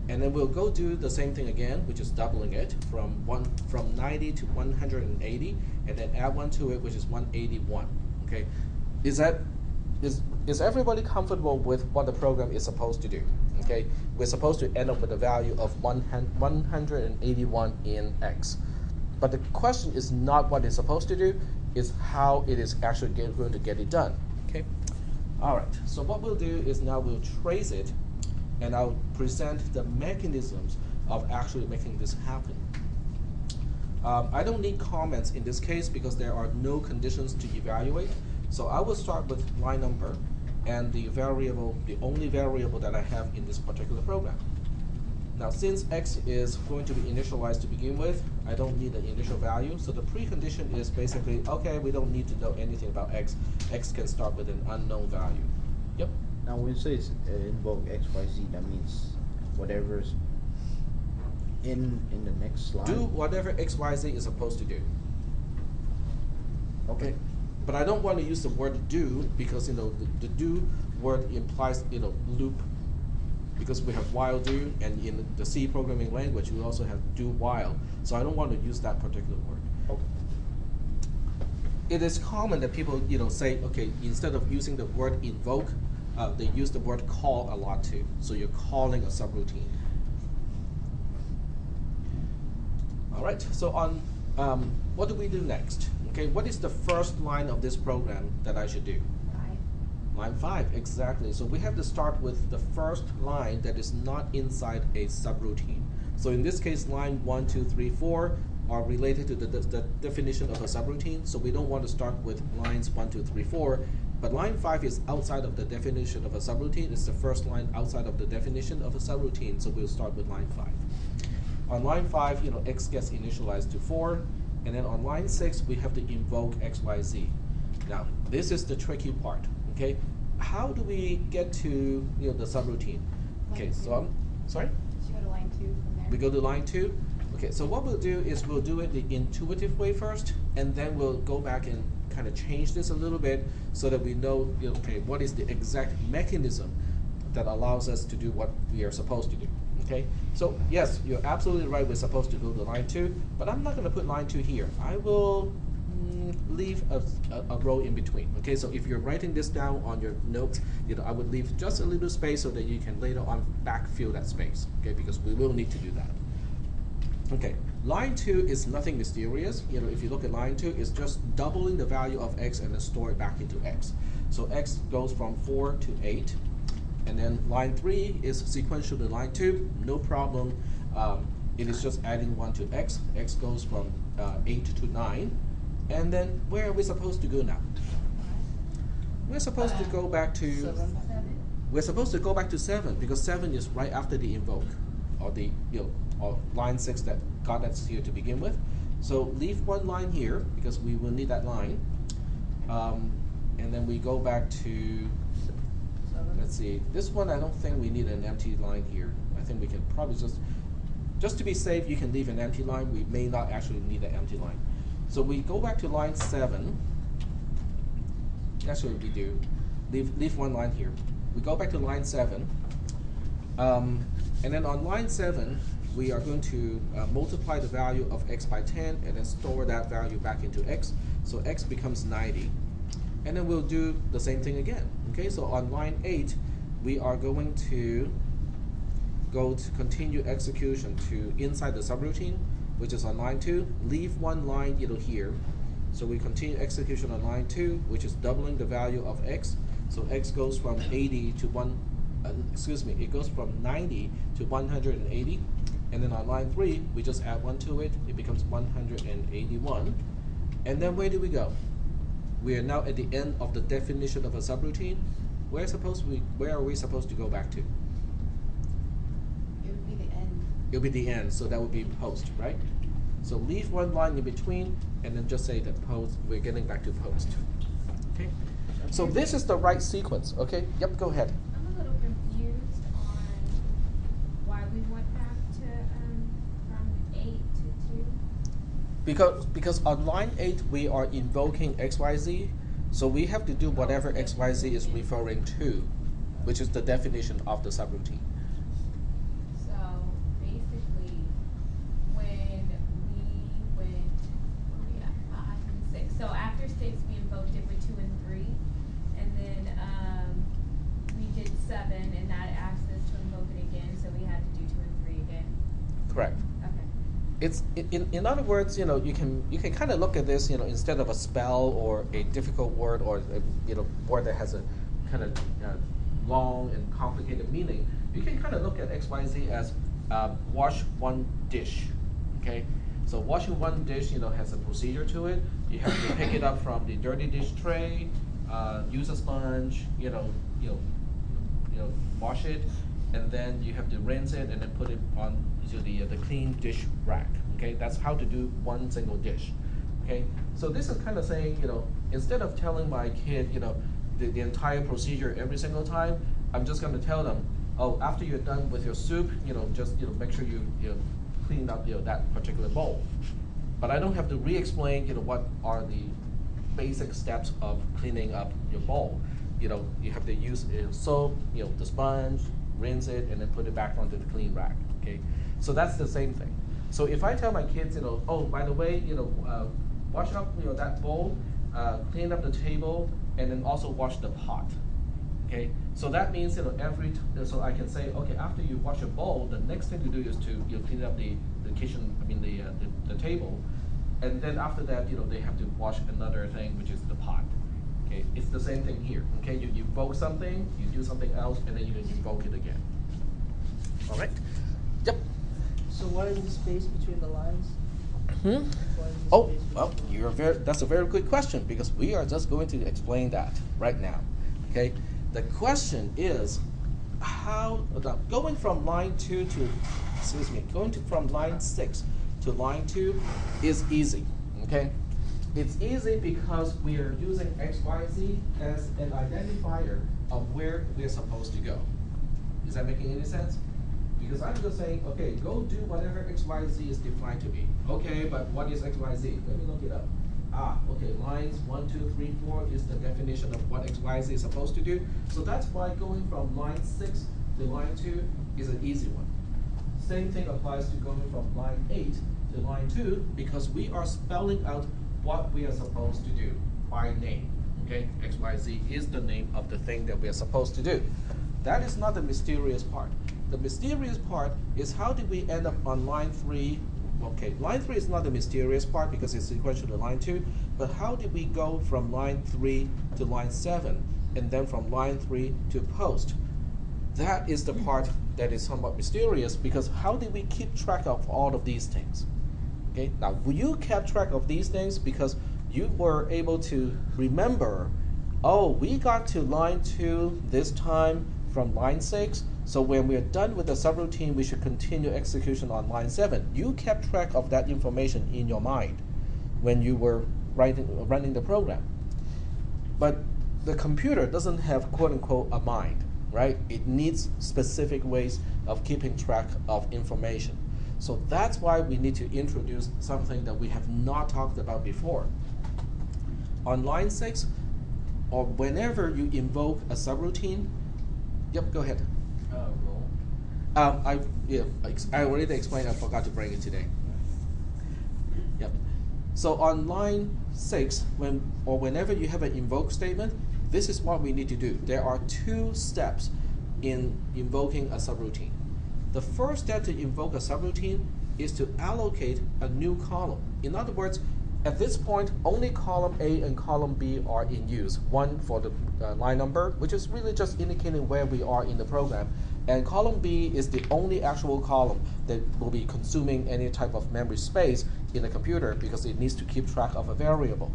And then we'll go do the same thing again, which is doubling it from 90 to 180, and then add 1 to it, which is 181. Okay, is that is everybody comfortable with what the program is supposed to do? Okay, we're supposed to end up with a value of 181 in x. But the question is not what it's supposed to do, is how it is actually going to get it done. Okay. All right. So what we'll do is now we'll trace it, and I'll present the mechanisms of actually making this happen. I don't need comments in this case because there are no conditions to evaluate. So I will start with line number and the variable, the only variable that I have in this particular program. Now, since x is going to be initialized to begin with, I don't need an initial value. So the precondition is basically, okay, we don't need to know anything about x. X can start with an unknown value. Yep. Now when you say it's invoke XYZ, that means whatever's in the next slide. Do whatever XYZ is supposed to do. Okay. But I don't want to use the word do because the do word implies loop, because we have while do, and in the C programming language we also have do while. So I don't want to use that particular word. Okay. It is common that people say, okay, instead of using the word invoke, they use the word call a lot too. So you're calling a subroutine. All right. So on what do we do next? Okay, what is the first line of this program that I should do? Line 5, exactly. So we have to start with the first line that is not inside a subroutine. So in this case, line 1, 2, 3, 4 are related to the definition of a subroutine. So we don't want to start with lines 1, 2, 3, 4. But line 5 is outside of the definition of a subroutine. It's the first line outside of the definition of a subroutine. So we'll start with line 5. On line 5, x gets initialized to 4. And then on line 6, we have to invoke XYZ. Now, this is the tricky part. Okay, how do we get to the subroutine? Okay, so sorry. Should go to line 2 from there. We go to line 2. Okay, so what we'll do is we'll do it the intuitive way first, and then we'll go back and kind of change this a little bit so that we know okay, what is the exact mechanism that allows us to do what we are supposed to do. Okay, so yes, you're absolutely right. We're supposed to go to line 2, but I'm not going to put line 2 here. I will leave a row in between. Okay, so if you're writing this down on your notes, I would leave just a little space so that you can later on backfill that space. Okay, because we will need to do that. Okay, line 2 is nothing mysterious. If you look at line 2, it's just doubling the value of x and then store it back into x. So x goes from 4 to 8. And then line 3 is sequential to line 2, no problem. It is just adding 1 to x. X goes from 8 to 9. And then where are we supposed to go now? We're supposed to go back to 7. We're supposed to go back to 7 because 7 is right after the invoke, or the or line 6 that got us here to begin with. So leave one line here because we will need that line. And then we go back to. Let's see, this one I don't think we need an empty line here. I think we can probably just to be safe, you can leave an empty line. We may not actually need an empty line. So we go back to line 7. Actually we do. Leave one line here. We go back to line 7. And then on line 7, we are going to multiply the value of x by 10 and then store that value back into x. So x becomes 90. And then we'll do the same thing again. Okay, so on line 8, we are going to go to continue execution to inside the subroutine, which is on line 2. Leave one line here. So we continue execution on line 2, which is doubling the value of x. So x goes from 80 to it goes from 90 to 180. And then on line 3, we just add 1 to it. It becomes 181. And then where do we go? We are now at the end of the definition of a subroutine. Where are we supposed to go back to? It would be the end. It would be the end, so that would be post, right? So leave one line in between, and then just say that post. We're getting back to post. Okay. So this is the right sequence. Okay. Yep. Go ahead. I'm a little confused on why we went back to from 8 to 2. Because on line 8 we are invoking XYZ, so we have to do whatever XYZ is referring to, which is the definition of the subroutine. So basically, when we went, where we at? 5 and 6. So after 6, we invoked it with 2 and 3, and then In other words, you can kind of look at this, instead of a spell or a difficult word or a, word that has a kind of long and complicated meaning, you can kind of look at XYZ as wash one dish. Okay, so washing one dish, has a procedure to it. You have to pick it up from the dirty dish tray, use a sponge, wash it, and then you have to rinse it and then put it on to the clean dish rack. Okay, that's how to do one single dish. Okay, so this is kind of saying, instead of telling my kid, the entire procedure every single time, I'm just going to tell them, oh, after you're done with your soup, just make sure you clean up that particular bowl. But I don't have to re-explain, what are the basic steps of cleaning up your bowl. You have to use soap, the sponge, rinse it, and then put it back onto the clean rack. Okay, so that's the same thing. So if I tell my kids, oh, by the way, wash up, that bowl, clean up the table, and then also wash the pot. Okay, so that means, so I can say, okay, after you wash your bowl, the next thing to do is to clean up the kitchen, the table, and then after that, they have to wash another thing, which is the pot. Okay, it's the same thing here. Okay, you invoke something, you do something else, and then you can invoke it again. All right. Yep. So what is the space between the lines? What is the Oh, space well, between that's a very good question, because we are just going to explain that right now. Okay, the question is going from line 2 to, from line 6 to line 2 is easy. Okay, it's easy because we are using XYZ as an identifier of where we're supposed to go. Is that making any sense? Because I'm just saying, okay, go do whatever XYZ is defined to be. Okay, but what is XYZ? Let me look it up. Okay, lines 1, 2, 3, 4 is the definition of what XYZ is supposed to do. So that's why going from line 6 to line 2 is an easy one. Same thing applies to going from line 8 to line 2, because we are spelling out what we are supposed to do by name. Okay, XYZ is the name of the thing that we are supposed to do. That is not the mysterious part. The mysterious part is how did we end up on line 3? Okay, line 3 is not the mysterious part because it's sequential to line 2, but how did we go from line 3 to line 7, and then from line 3 to post? That is the part that is somewhat mysterious, because how did we keep track of all of these things? Okay, now you kept track of these things because you were able to remember, oh, we got to line 2 this time from line 6, so when we're done with the subroutine, we should continue execution on line 7. You kept track of that information in your mind when you were running the program. But the computer doesn't have quote-unquote a mind, right? It needs specific ways of keeping track of information. So that's why we need to introduce something that we have not talked about before. On line 6, or whenever you invoke a subroutine, yep, go ahead. Roll. I already explained, I forgot to bring it today. Yep. So on line 6, whenever you have an invoke statement, this is what we need to do. There are 2 steps in invoking a subroutine. The first step to invoke a subroutine is to allocate a new column. In other words, at this point, only column A and column B are in use. One for the line number, which is really just indicating where we are in the program. And column B is the only actual column that will be consuming any type of memory space in the computer because it needs to keep track of a variable.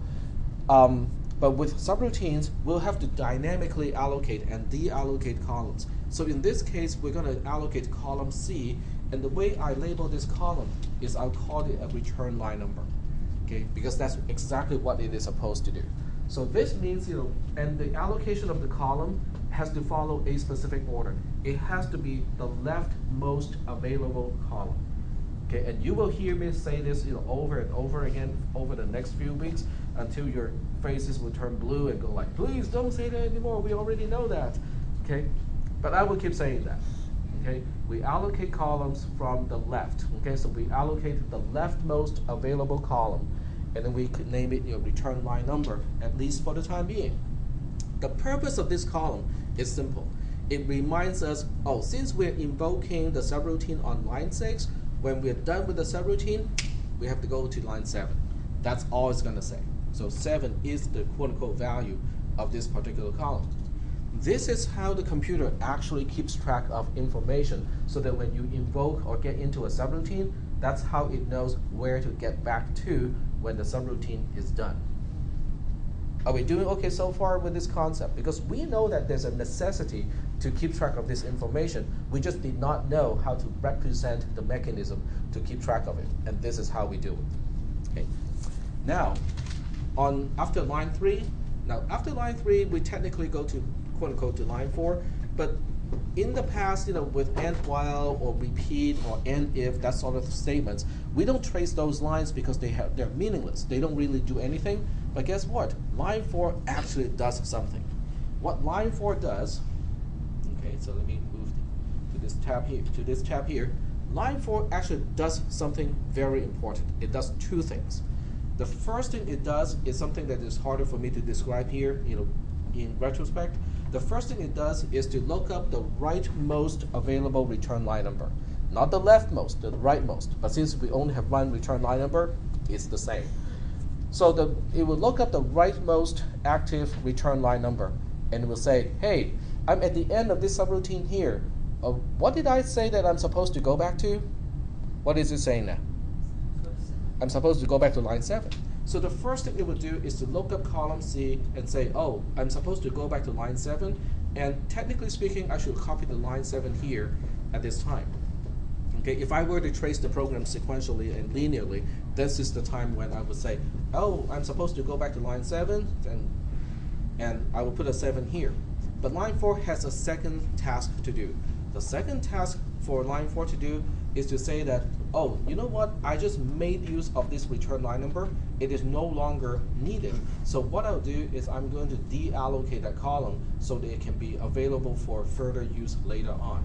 But with subroutines, we'll have to dynamically allocate and deallocate columns. So in this case, we're going to allocate column C, and the way I label this column is I'll call it a return line number. Okay, because that's exactly what it is supposed to do. So this means, and the allocation of the column has to follow a specific order. It has to be the leftmost available column. Okay, and you will hear me say this, over and over again over the next few weeks until your faces will turn blue and go like, please don't say that anymore. We already know that. Okay, but I will keep saying that. Okay, we allocate columns from the left. Okay, so we allocate the leftmost available column, and then we could name it return line number, at least for the time being. The purpose of this column is simple. It reminds us, oh, since we're invoking the subroutine on line 6, when we're done with the subroutine, we have to go to line 7. That's all it's going to say. So 7 is the quote-unquote value of this particular column. This is how the computer actually keeps track of information, so that when you invoke or get into a subroutine, that's how it knows where to get back to when the subroutine is done. Are we doing okay so far with this concept? Because we know that there's a necessity to keep track of this information. We just did not know how to represent the mechanism to keep track of it. And this is how we do it. Okay. Now, after line 3, we technically go to quote unquote to line 4, but in the past, with and while or repeat or and if, that sort of statements, we don't trace those lines because they're meaningless. They don't really do anything. But guess what? Line 4 actually does something. What line 4 does, okay, so let me move to this tab here. Line 4 actually does something very important. It does 2 things. The first thing it does is something that is harder for me to describe here, in retrospect. The first thing it does is to look up the rightmost available return line number. Not the leftmost, the rightmost. But since we only have one return line number, it's the same. So it will look up the rightmost active return line number, and it will say, hey, I'm at the end of this subroutine here. What did I say that I'm supposed to go back to? What is it saying now? I'm supposed to go back to line 7. So the first thing it will do is to look up column C and say, oh, I'm supposed to go back to line 7, and technically speaking, I should copy the line 7 here at this time. Okay, if I were to trace the program sequentially and linearly, this is the time when I would say, oh, I'm supposed to go back to line 7, and I will put a 7 here. But line 4 has a second task to do. The second task for line 4 to do is to say that, oh, you know what, I just made use of this return line number. It is no longer needed. So what I'll do is I'm going to deallocate that column so that it can be available for further use later on.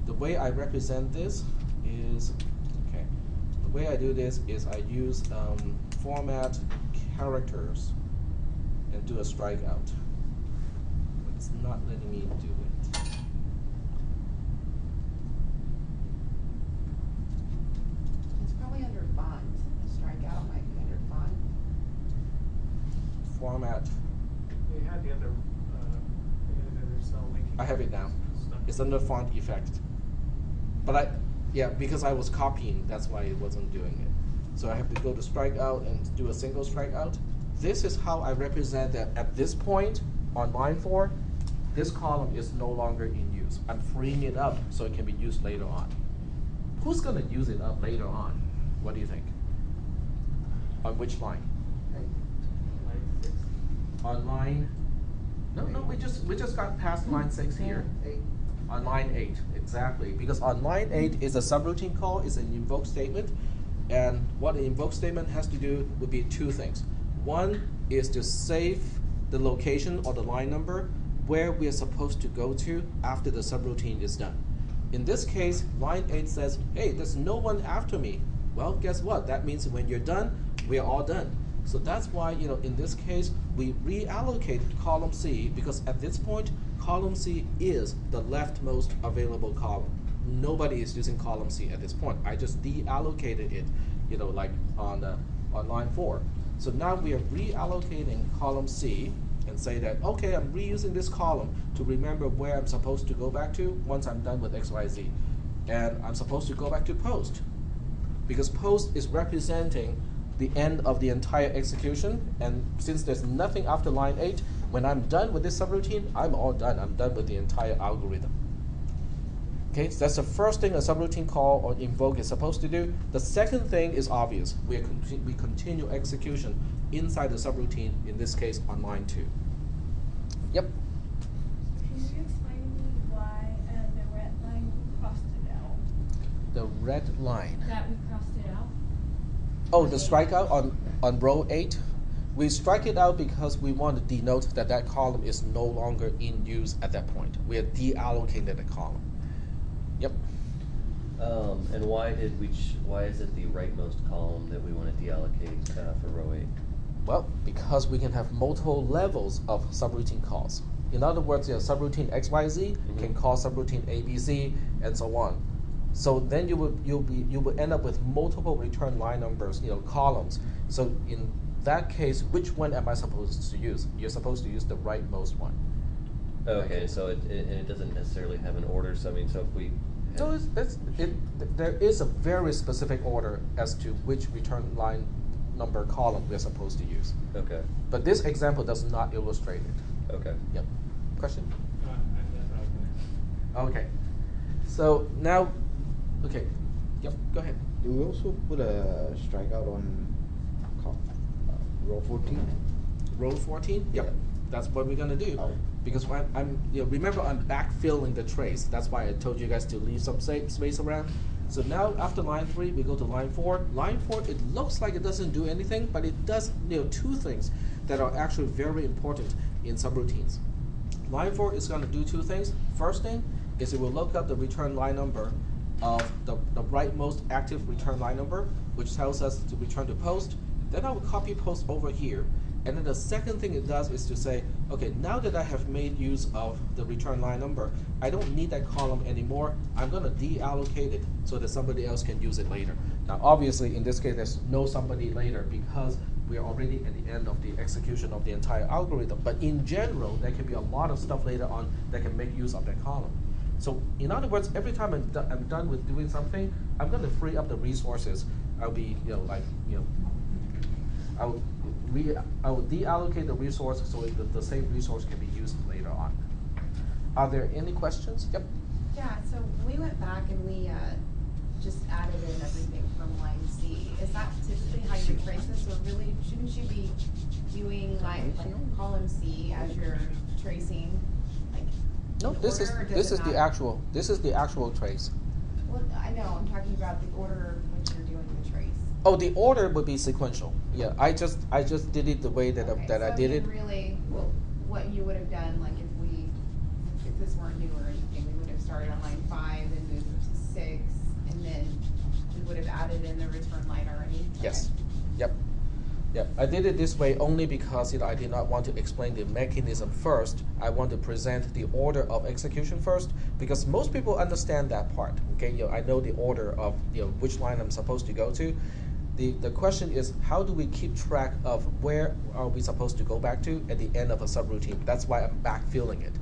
The way I represent this is, okay, the way I do this is I use format characters and do a strikeout. It's not letting me do it. It's probably under font. Strikeout might be under font. Format. They had the other cell linking. I have it now. stuff. It's under font effect. But because I was copying, that's why it wasn't doing it. So I have to go to strikeout and do a single strikeout. This is how I represent that at this point on line 4, this column is no longer in use. I'm freeing it up so it can be used later on. Who's going to use it up later on? What do you think? On which line? Line 6. On line? No, we just got past line 6 here. On line 8, exactly. Because on line 8 is a subroutine call, is an invoke statement. And what an invoke statement has to do would be 2 things. One is to save the location or the line number where we are supposed to go to after the subroutine is done. In this case, line 8 says, hey, there's no one after me. Well, guess what? That means when you're done, we are all done. So that's why, in this case, we reallocate column C, because at this point, column C is the leftmost available column. Nobody is using column C at this point. I just deallocated it, like on line 4. So now we are reallocating column C and say that, okay, I'm reusing this column to remember where I'm supposed to go back to once I'm done with XYZ. And I'm supposed to go back to post, because post is representing the end of the entire execution, and since there's nothing after line 8, when I'm done with this subroutine, I'm all done. I'm done with the entire algorithm. Okay, so that's the first thing a subroutine call or invoke is supposed to do. The second thing is obvious. We continue execution inside the subroutine, in this case on line 2. Yep. Can you explain to me why the red line crossed it out? The red line. That we crossed it out? Oh, the strikeout on row 8? We strike it out because we want to denote that that column is no longer in use at that point. We are deallocated the column. Yep. And why is it the rightmost column that we want to deallocate for row 8? Well, because we can have multiple levels of subroutine calls. In other words, subroutine XYZ can call subroutine ABC and so on. So then you will end up with multiple return line numbers, columns. So in that case, which one am I supposed to use? You're supposed to use the rightmost one. Okay, so it doesn't necessarily have an order. So I mean, so if we So there is a very specific order as to which return line number column we're supposed to use. okay, But this example does not illustrate it. okay. Yep. Question? That's what I was gonna. Okay. So now, okay. Yep. Go ahead. Do we also put a strikeout on row 14? Row 14. Yep. Yeah. That's what we're gonna do. Oh. Because remember I'm backfilling the trace. That's why I told you guys to leave some space around. So now after line 3, we go to line 4. Line 4, it looks like it doesn't do anything, but it does two things that are actually very important in subroutines. Line 4 is going to do two things. First thing is it will look up the return line number of the rightmost active return line number, which tells us to return to post. Then I will copy post over here. And then the second thing it does is to say, okay, now that I have made use of the return line number, I don't need that column anymore. I'm going to deallocate it so that somebody else can use it later. Now, obviously, in this case, there's no somebody later because we are already at the end of the execution of the entire algorithm. But in general, there can be a lot of stuff later on that can make use of that column. So in other words, every time I'm done with doing something, I'm going to free up the resources. I'll be, I will deallocate the resource so that the same resource can be used later on. Are there any questions? Yep. Yeah, so we went back and we just added in everything from line C. Is that typically how you trace this, or really shouldn't you be doing like column C as you're tracing? Like No, this is the actual trace. Well, I know, I'm talking about the order in which you're doing the trace. Oh, the order would be sequential. Yeah, I just did it the way that Okay, that so I did it. Really, what you would have done, like if this weren't new or anything, we would have started on line 5 and moved to 6, and then we would have added in the return line already. Yes. Okay. Yep. Yep. I did it this way only because I did not want to explain the mechanism first. I want to present the order of execution first because most people understand that part. Okay, I know the order of which line I'm supposed to go to. The question is, how do we keep track of where are we supposed to go back to at the end of a subroutine? That's why I'm backfilling it,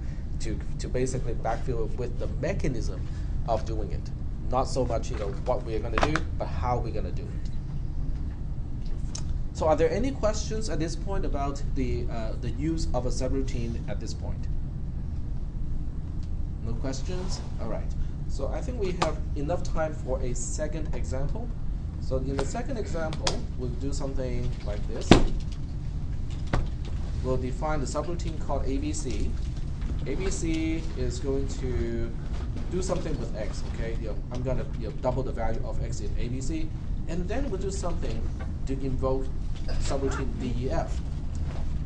to basically backfill it with the mechanism of doing it. Not so much what we're going to do, but how we're going to do it. So are there any questions at this point about the use of a subroutine at this point? No questions? All right. So I think we have enough time for a second example. So in the second example, we'll do something like this. We'll define the subroutine called ABC. ABC is going to do something with x, okay? I'm going to double the value of x in ABC. And then we'll do something to invoke subroutine DEF.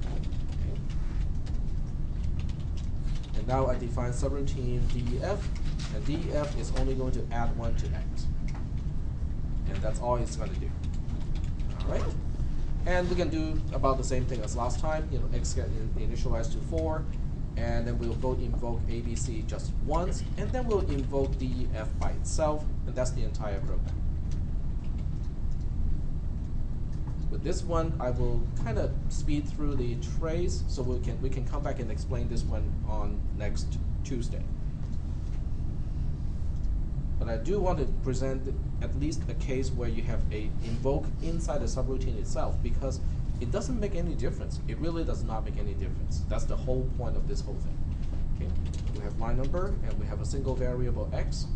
Okay. And now I define subroutine DEF, and DEF is only going to add 1 to x. And that's all it's going to do. All right? And we can do about the same thing as last time. X get initialized to 4, and then we'll both invoke ABC just once, and then we'll invoke DEF by itself, and that's the entire program. With this one, I will kind of speed through the trace, so we can come back and explain this one on next Tuesday. But I do want to present at least a case where you have a invoke inside the subroutine itself, because it doesn't make any difference. It really does not make any difference. That's the whole point of this whole thing. Okay, we have line number and we have a single variable x,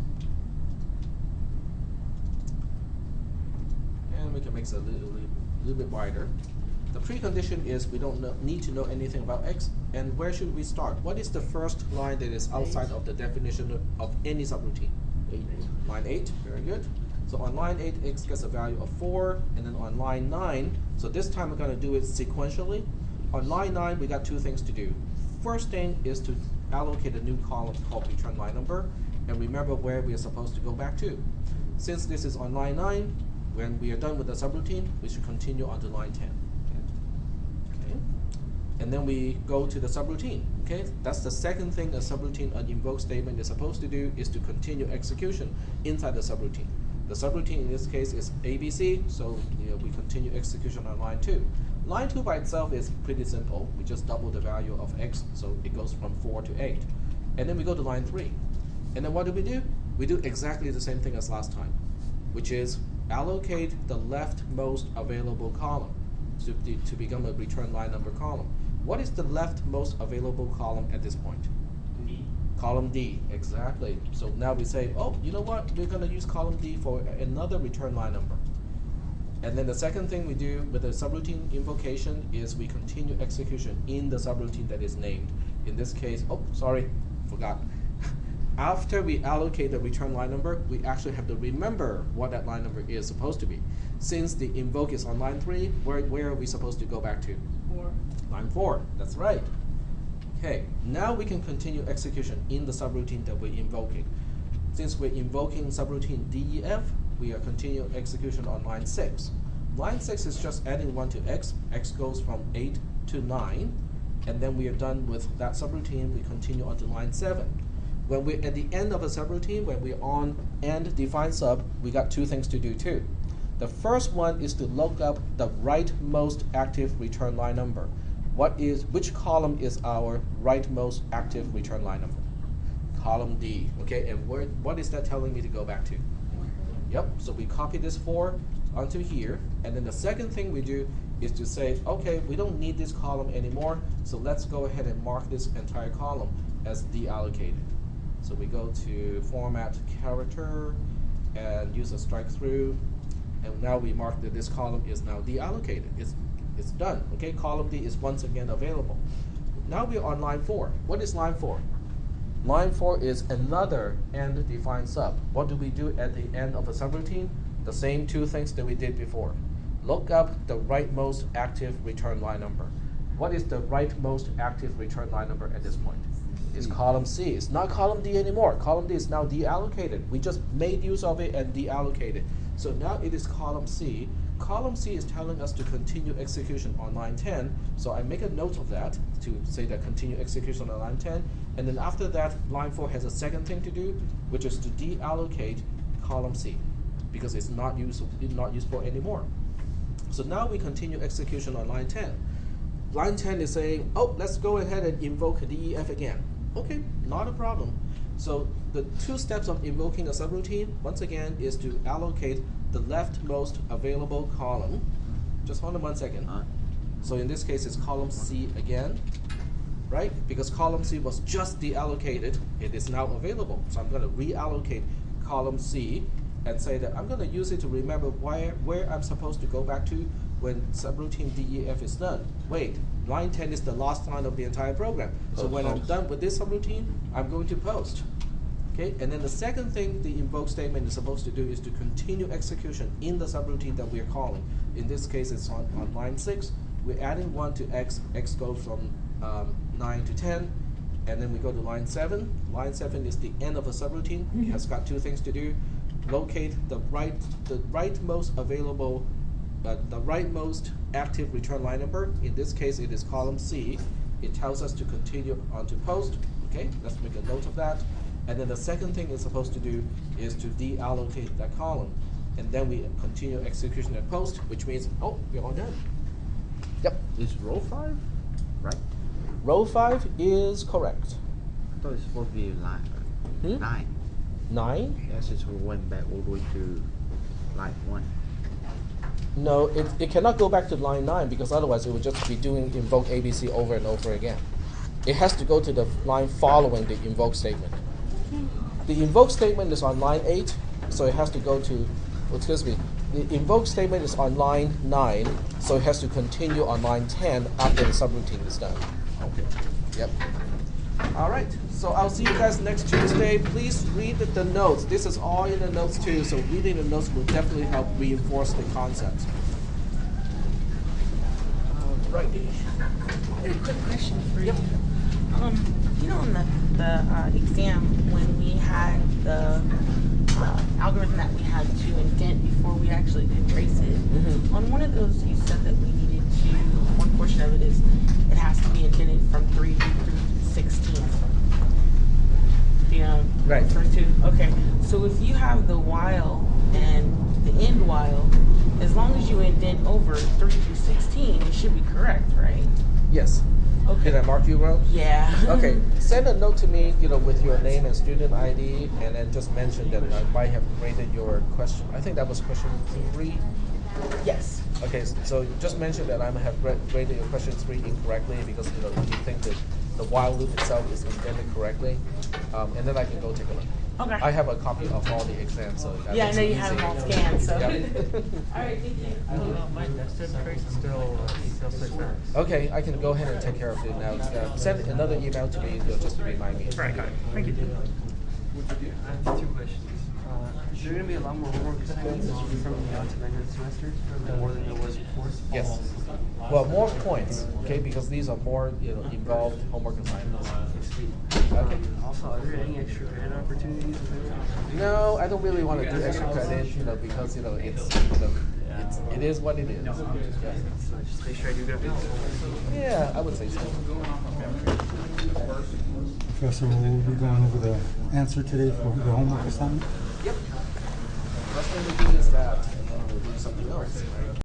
and we can make it a little bit wider. The precondition is we don't need to know anything about x. And where should we start? What is the first line that is outside of the definition of any subroutine? 8. Line 8, very good. So on line 8, x gets a value of 4, and then on line 9, so this time we're going to do it sequentially. On line 9, we got two things to do. First thing is to allocate a new column called return line number, and remember where we are supposed to go back to. Since this is on line 9, when we are done with the subroutine, we should continue on to line 10. Okay. and then we go to the subroutine. Okay, that's the second thing a subroutine, an invoke statement is supposed to do, is to continue execution inside the subroutine. The subroutine in this case is ABC, so we continue execution on line 2. Line 2 by itself is pretty simple. We just double the value of x, so it goes from 4 to 8. And then we go to line 3. And then what do? We do exactly the same thing as last time, which is allocate the leftmost available column to become a return line number column. What is the leftmost available column at this point? D. Column D, exactly. So now we say, oh, you know what? We're going to use column D for another return line number. And then the second thing we do with the subroutine invocation is we continue execution in the subroutine that is named. In this case, oh, sorry, forgot. After we allocate the return line number, we actually have to remember what that line number is supposed to be. Since the invoke is on line 3, where are we supposed to go back to? 4. Line 4, that's right. Okay, now we can continue execution in the subroutine that we're invoking. Since we're invoking subroutine DEF, we are continuing execution on line 6. Line 6 is just adding 1 to x. X goes from 8 to 9. And then we are done with that subroutine. We continue on to line 7. When we're at the end of a subroutine, when we're on end define sub, we got 2 things to do too. The first one is to look up the rightmost active return line number. Which column is our rightmost active return line number? Column D, okay, and what is that telling me to go back to? Yep, so we copy this 4 onto here, and then the second thing we do is to say, okay, we don't need this column anymore, so let's go ahead and mark this entire column as deallocated. So we go to format character and use a strike through, and now we mark that this column is now deallocated. It's done, okay? Column D is once again available. Now we're on line 4. What is line 4? Line 4 is another end define sub. What do we do at the end of a subroutine? The same 2 things that we did before. Look up the rightmost active return line number. What is the rightmost active return line number at this point? It's column C. It's not column D anymore. Column D is now deallocated. We just made use of it and deallocated. So now it is column C. Column C is telling us to continue execution on line 10. So I make a note of that to say that continue execution on line 10. And then after that, line 4 has a second thing to do, which is to deallocate column C because it's not useful anymore. So now we continue execution on line 10. Line 10 is saying, oh, let's go ahead and invoke DEF again. Okay, not a problem. So the 2 steps of invoking a subroutine, once again, is to allocate the leftmost available column. Just hold on 1 second. So in this case, it's column C again, right? Because column C was just deallocated, it is now available. So I'm going to reallocate column C and say that I'm going to use it to remember where I'm supposed to go back to when subroutine DEF is done. Wait, line 10 is the last line of the entire program. So when I'm done with this subroutine, I'm going to post. Okay, and then the second thing the invoke statement is supposed to do is to continue execution in the subroutine that we're calling. In this case, it's on line 6. We're adding 1 to x. X goes from 9 to 10. And then we go to line 7. Line 7 is the end of a subroutine. It has got 2 things to do. Locate the rightmost available, the rightmost active return line number. In this case, it is column C. It tells us to continue on to post. Okay, let's make a note of that. And then the second thing it's supposed to do is to deallocate that column. And then we continue execution at post, which means, oh, we're all done. Yep. Is row 5 right? Row 5 is correct. I thought it's supposed to be line 9. 9? Yeah, since we went back all the way to line 1. No, it cannot go back to line 9 because otherwise it would just be doing invoke ABC over and over again. It has to go to the line following the invoke statement. The invoke statement is on line 8, so it has to go to, excuse me, the invoke statement is on line 9, so it has to continue on line 10 after the subroutine is done. Okay. Yep. All right, so I'll see you guys next Tuesday. Please read the notes. This is all in the notes too, so reading the notes will definitely help reinforce the concepts. All righty. A quick question for you. Yep. You know, in the exam, when we had the algorithm that we had to indent before we actually could trace it, on one of those you said that we needed to, one portion of it is it has to be Right. For two. Okay. So if you have the while and the end while, as long as you indent over 3 through 16, it should be correct, right? Yes. Okay. Did I mark you wrong? Yeah. Okay, send a note to me, with your name and student ID, and then just mention that I might have graded your question. I think that was question 3. Yes. Okay, so just mention that I have graded your question 3 incorrectly because you think that the while loop itself is indented correctly, and then I can go take a look. Okay. I have a copy of all the exams, so that Yeah, I makes know it you have easy. them all scanned, so. Yep. All right, thank you. My nested trace is still 6x. Okay, I can go ahead and take care of it now. Send another email to me just to remind me. Right, got it. Thank you. I have 2 questions. Is there going to be a lot more homework assignments from the Untitled semester, more than there was before? Yes. Well, more points, okay, because these are more, involved homework assignments. Okay. Also, are there any extra credit opportunities available? No, I don't really want to do extra credit, because it is what it is. Yeah. So just make sure I do good. Yeah, I would say so. Professor, will be going over the answer today for the homework assignment? Yep. First thing we do is that, and then we'll do something else, right?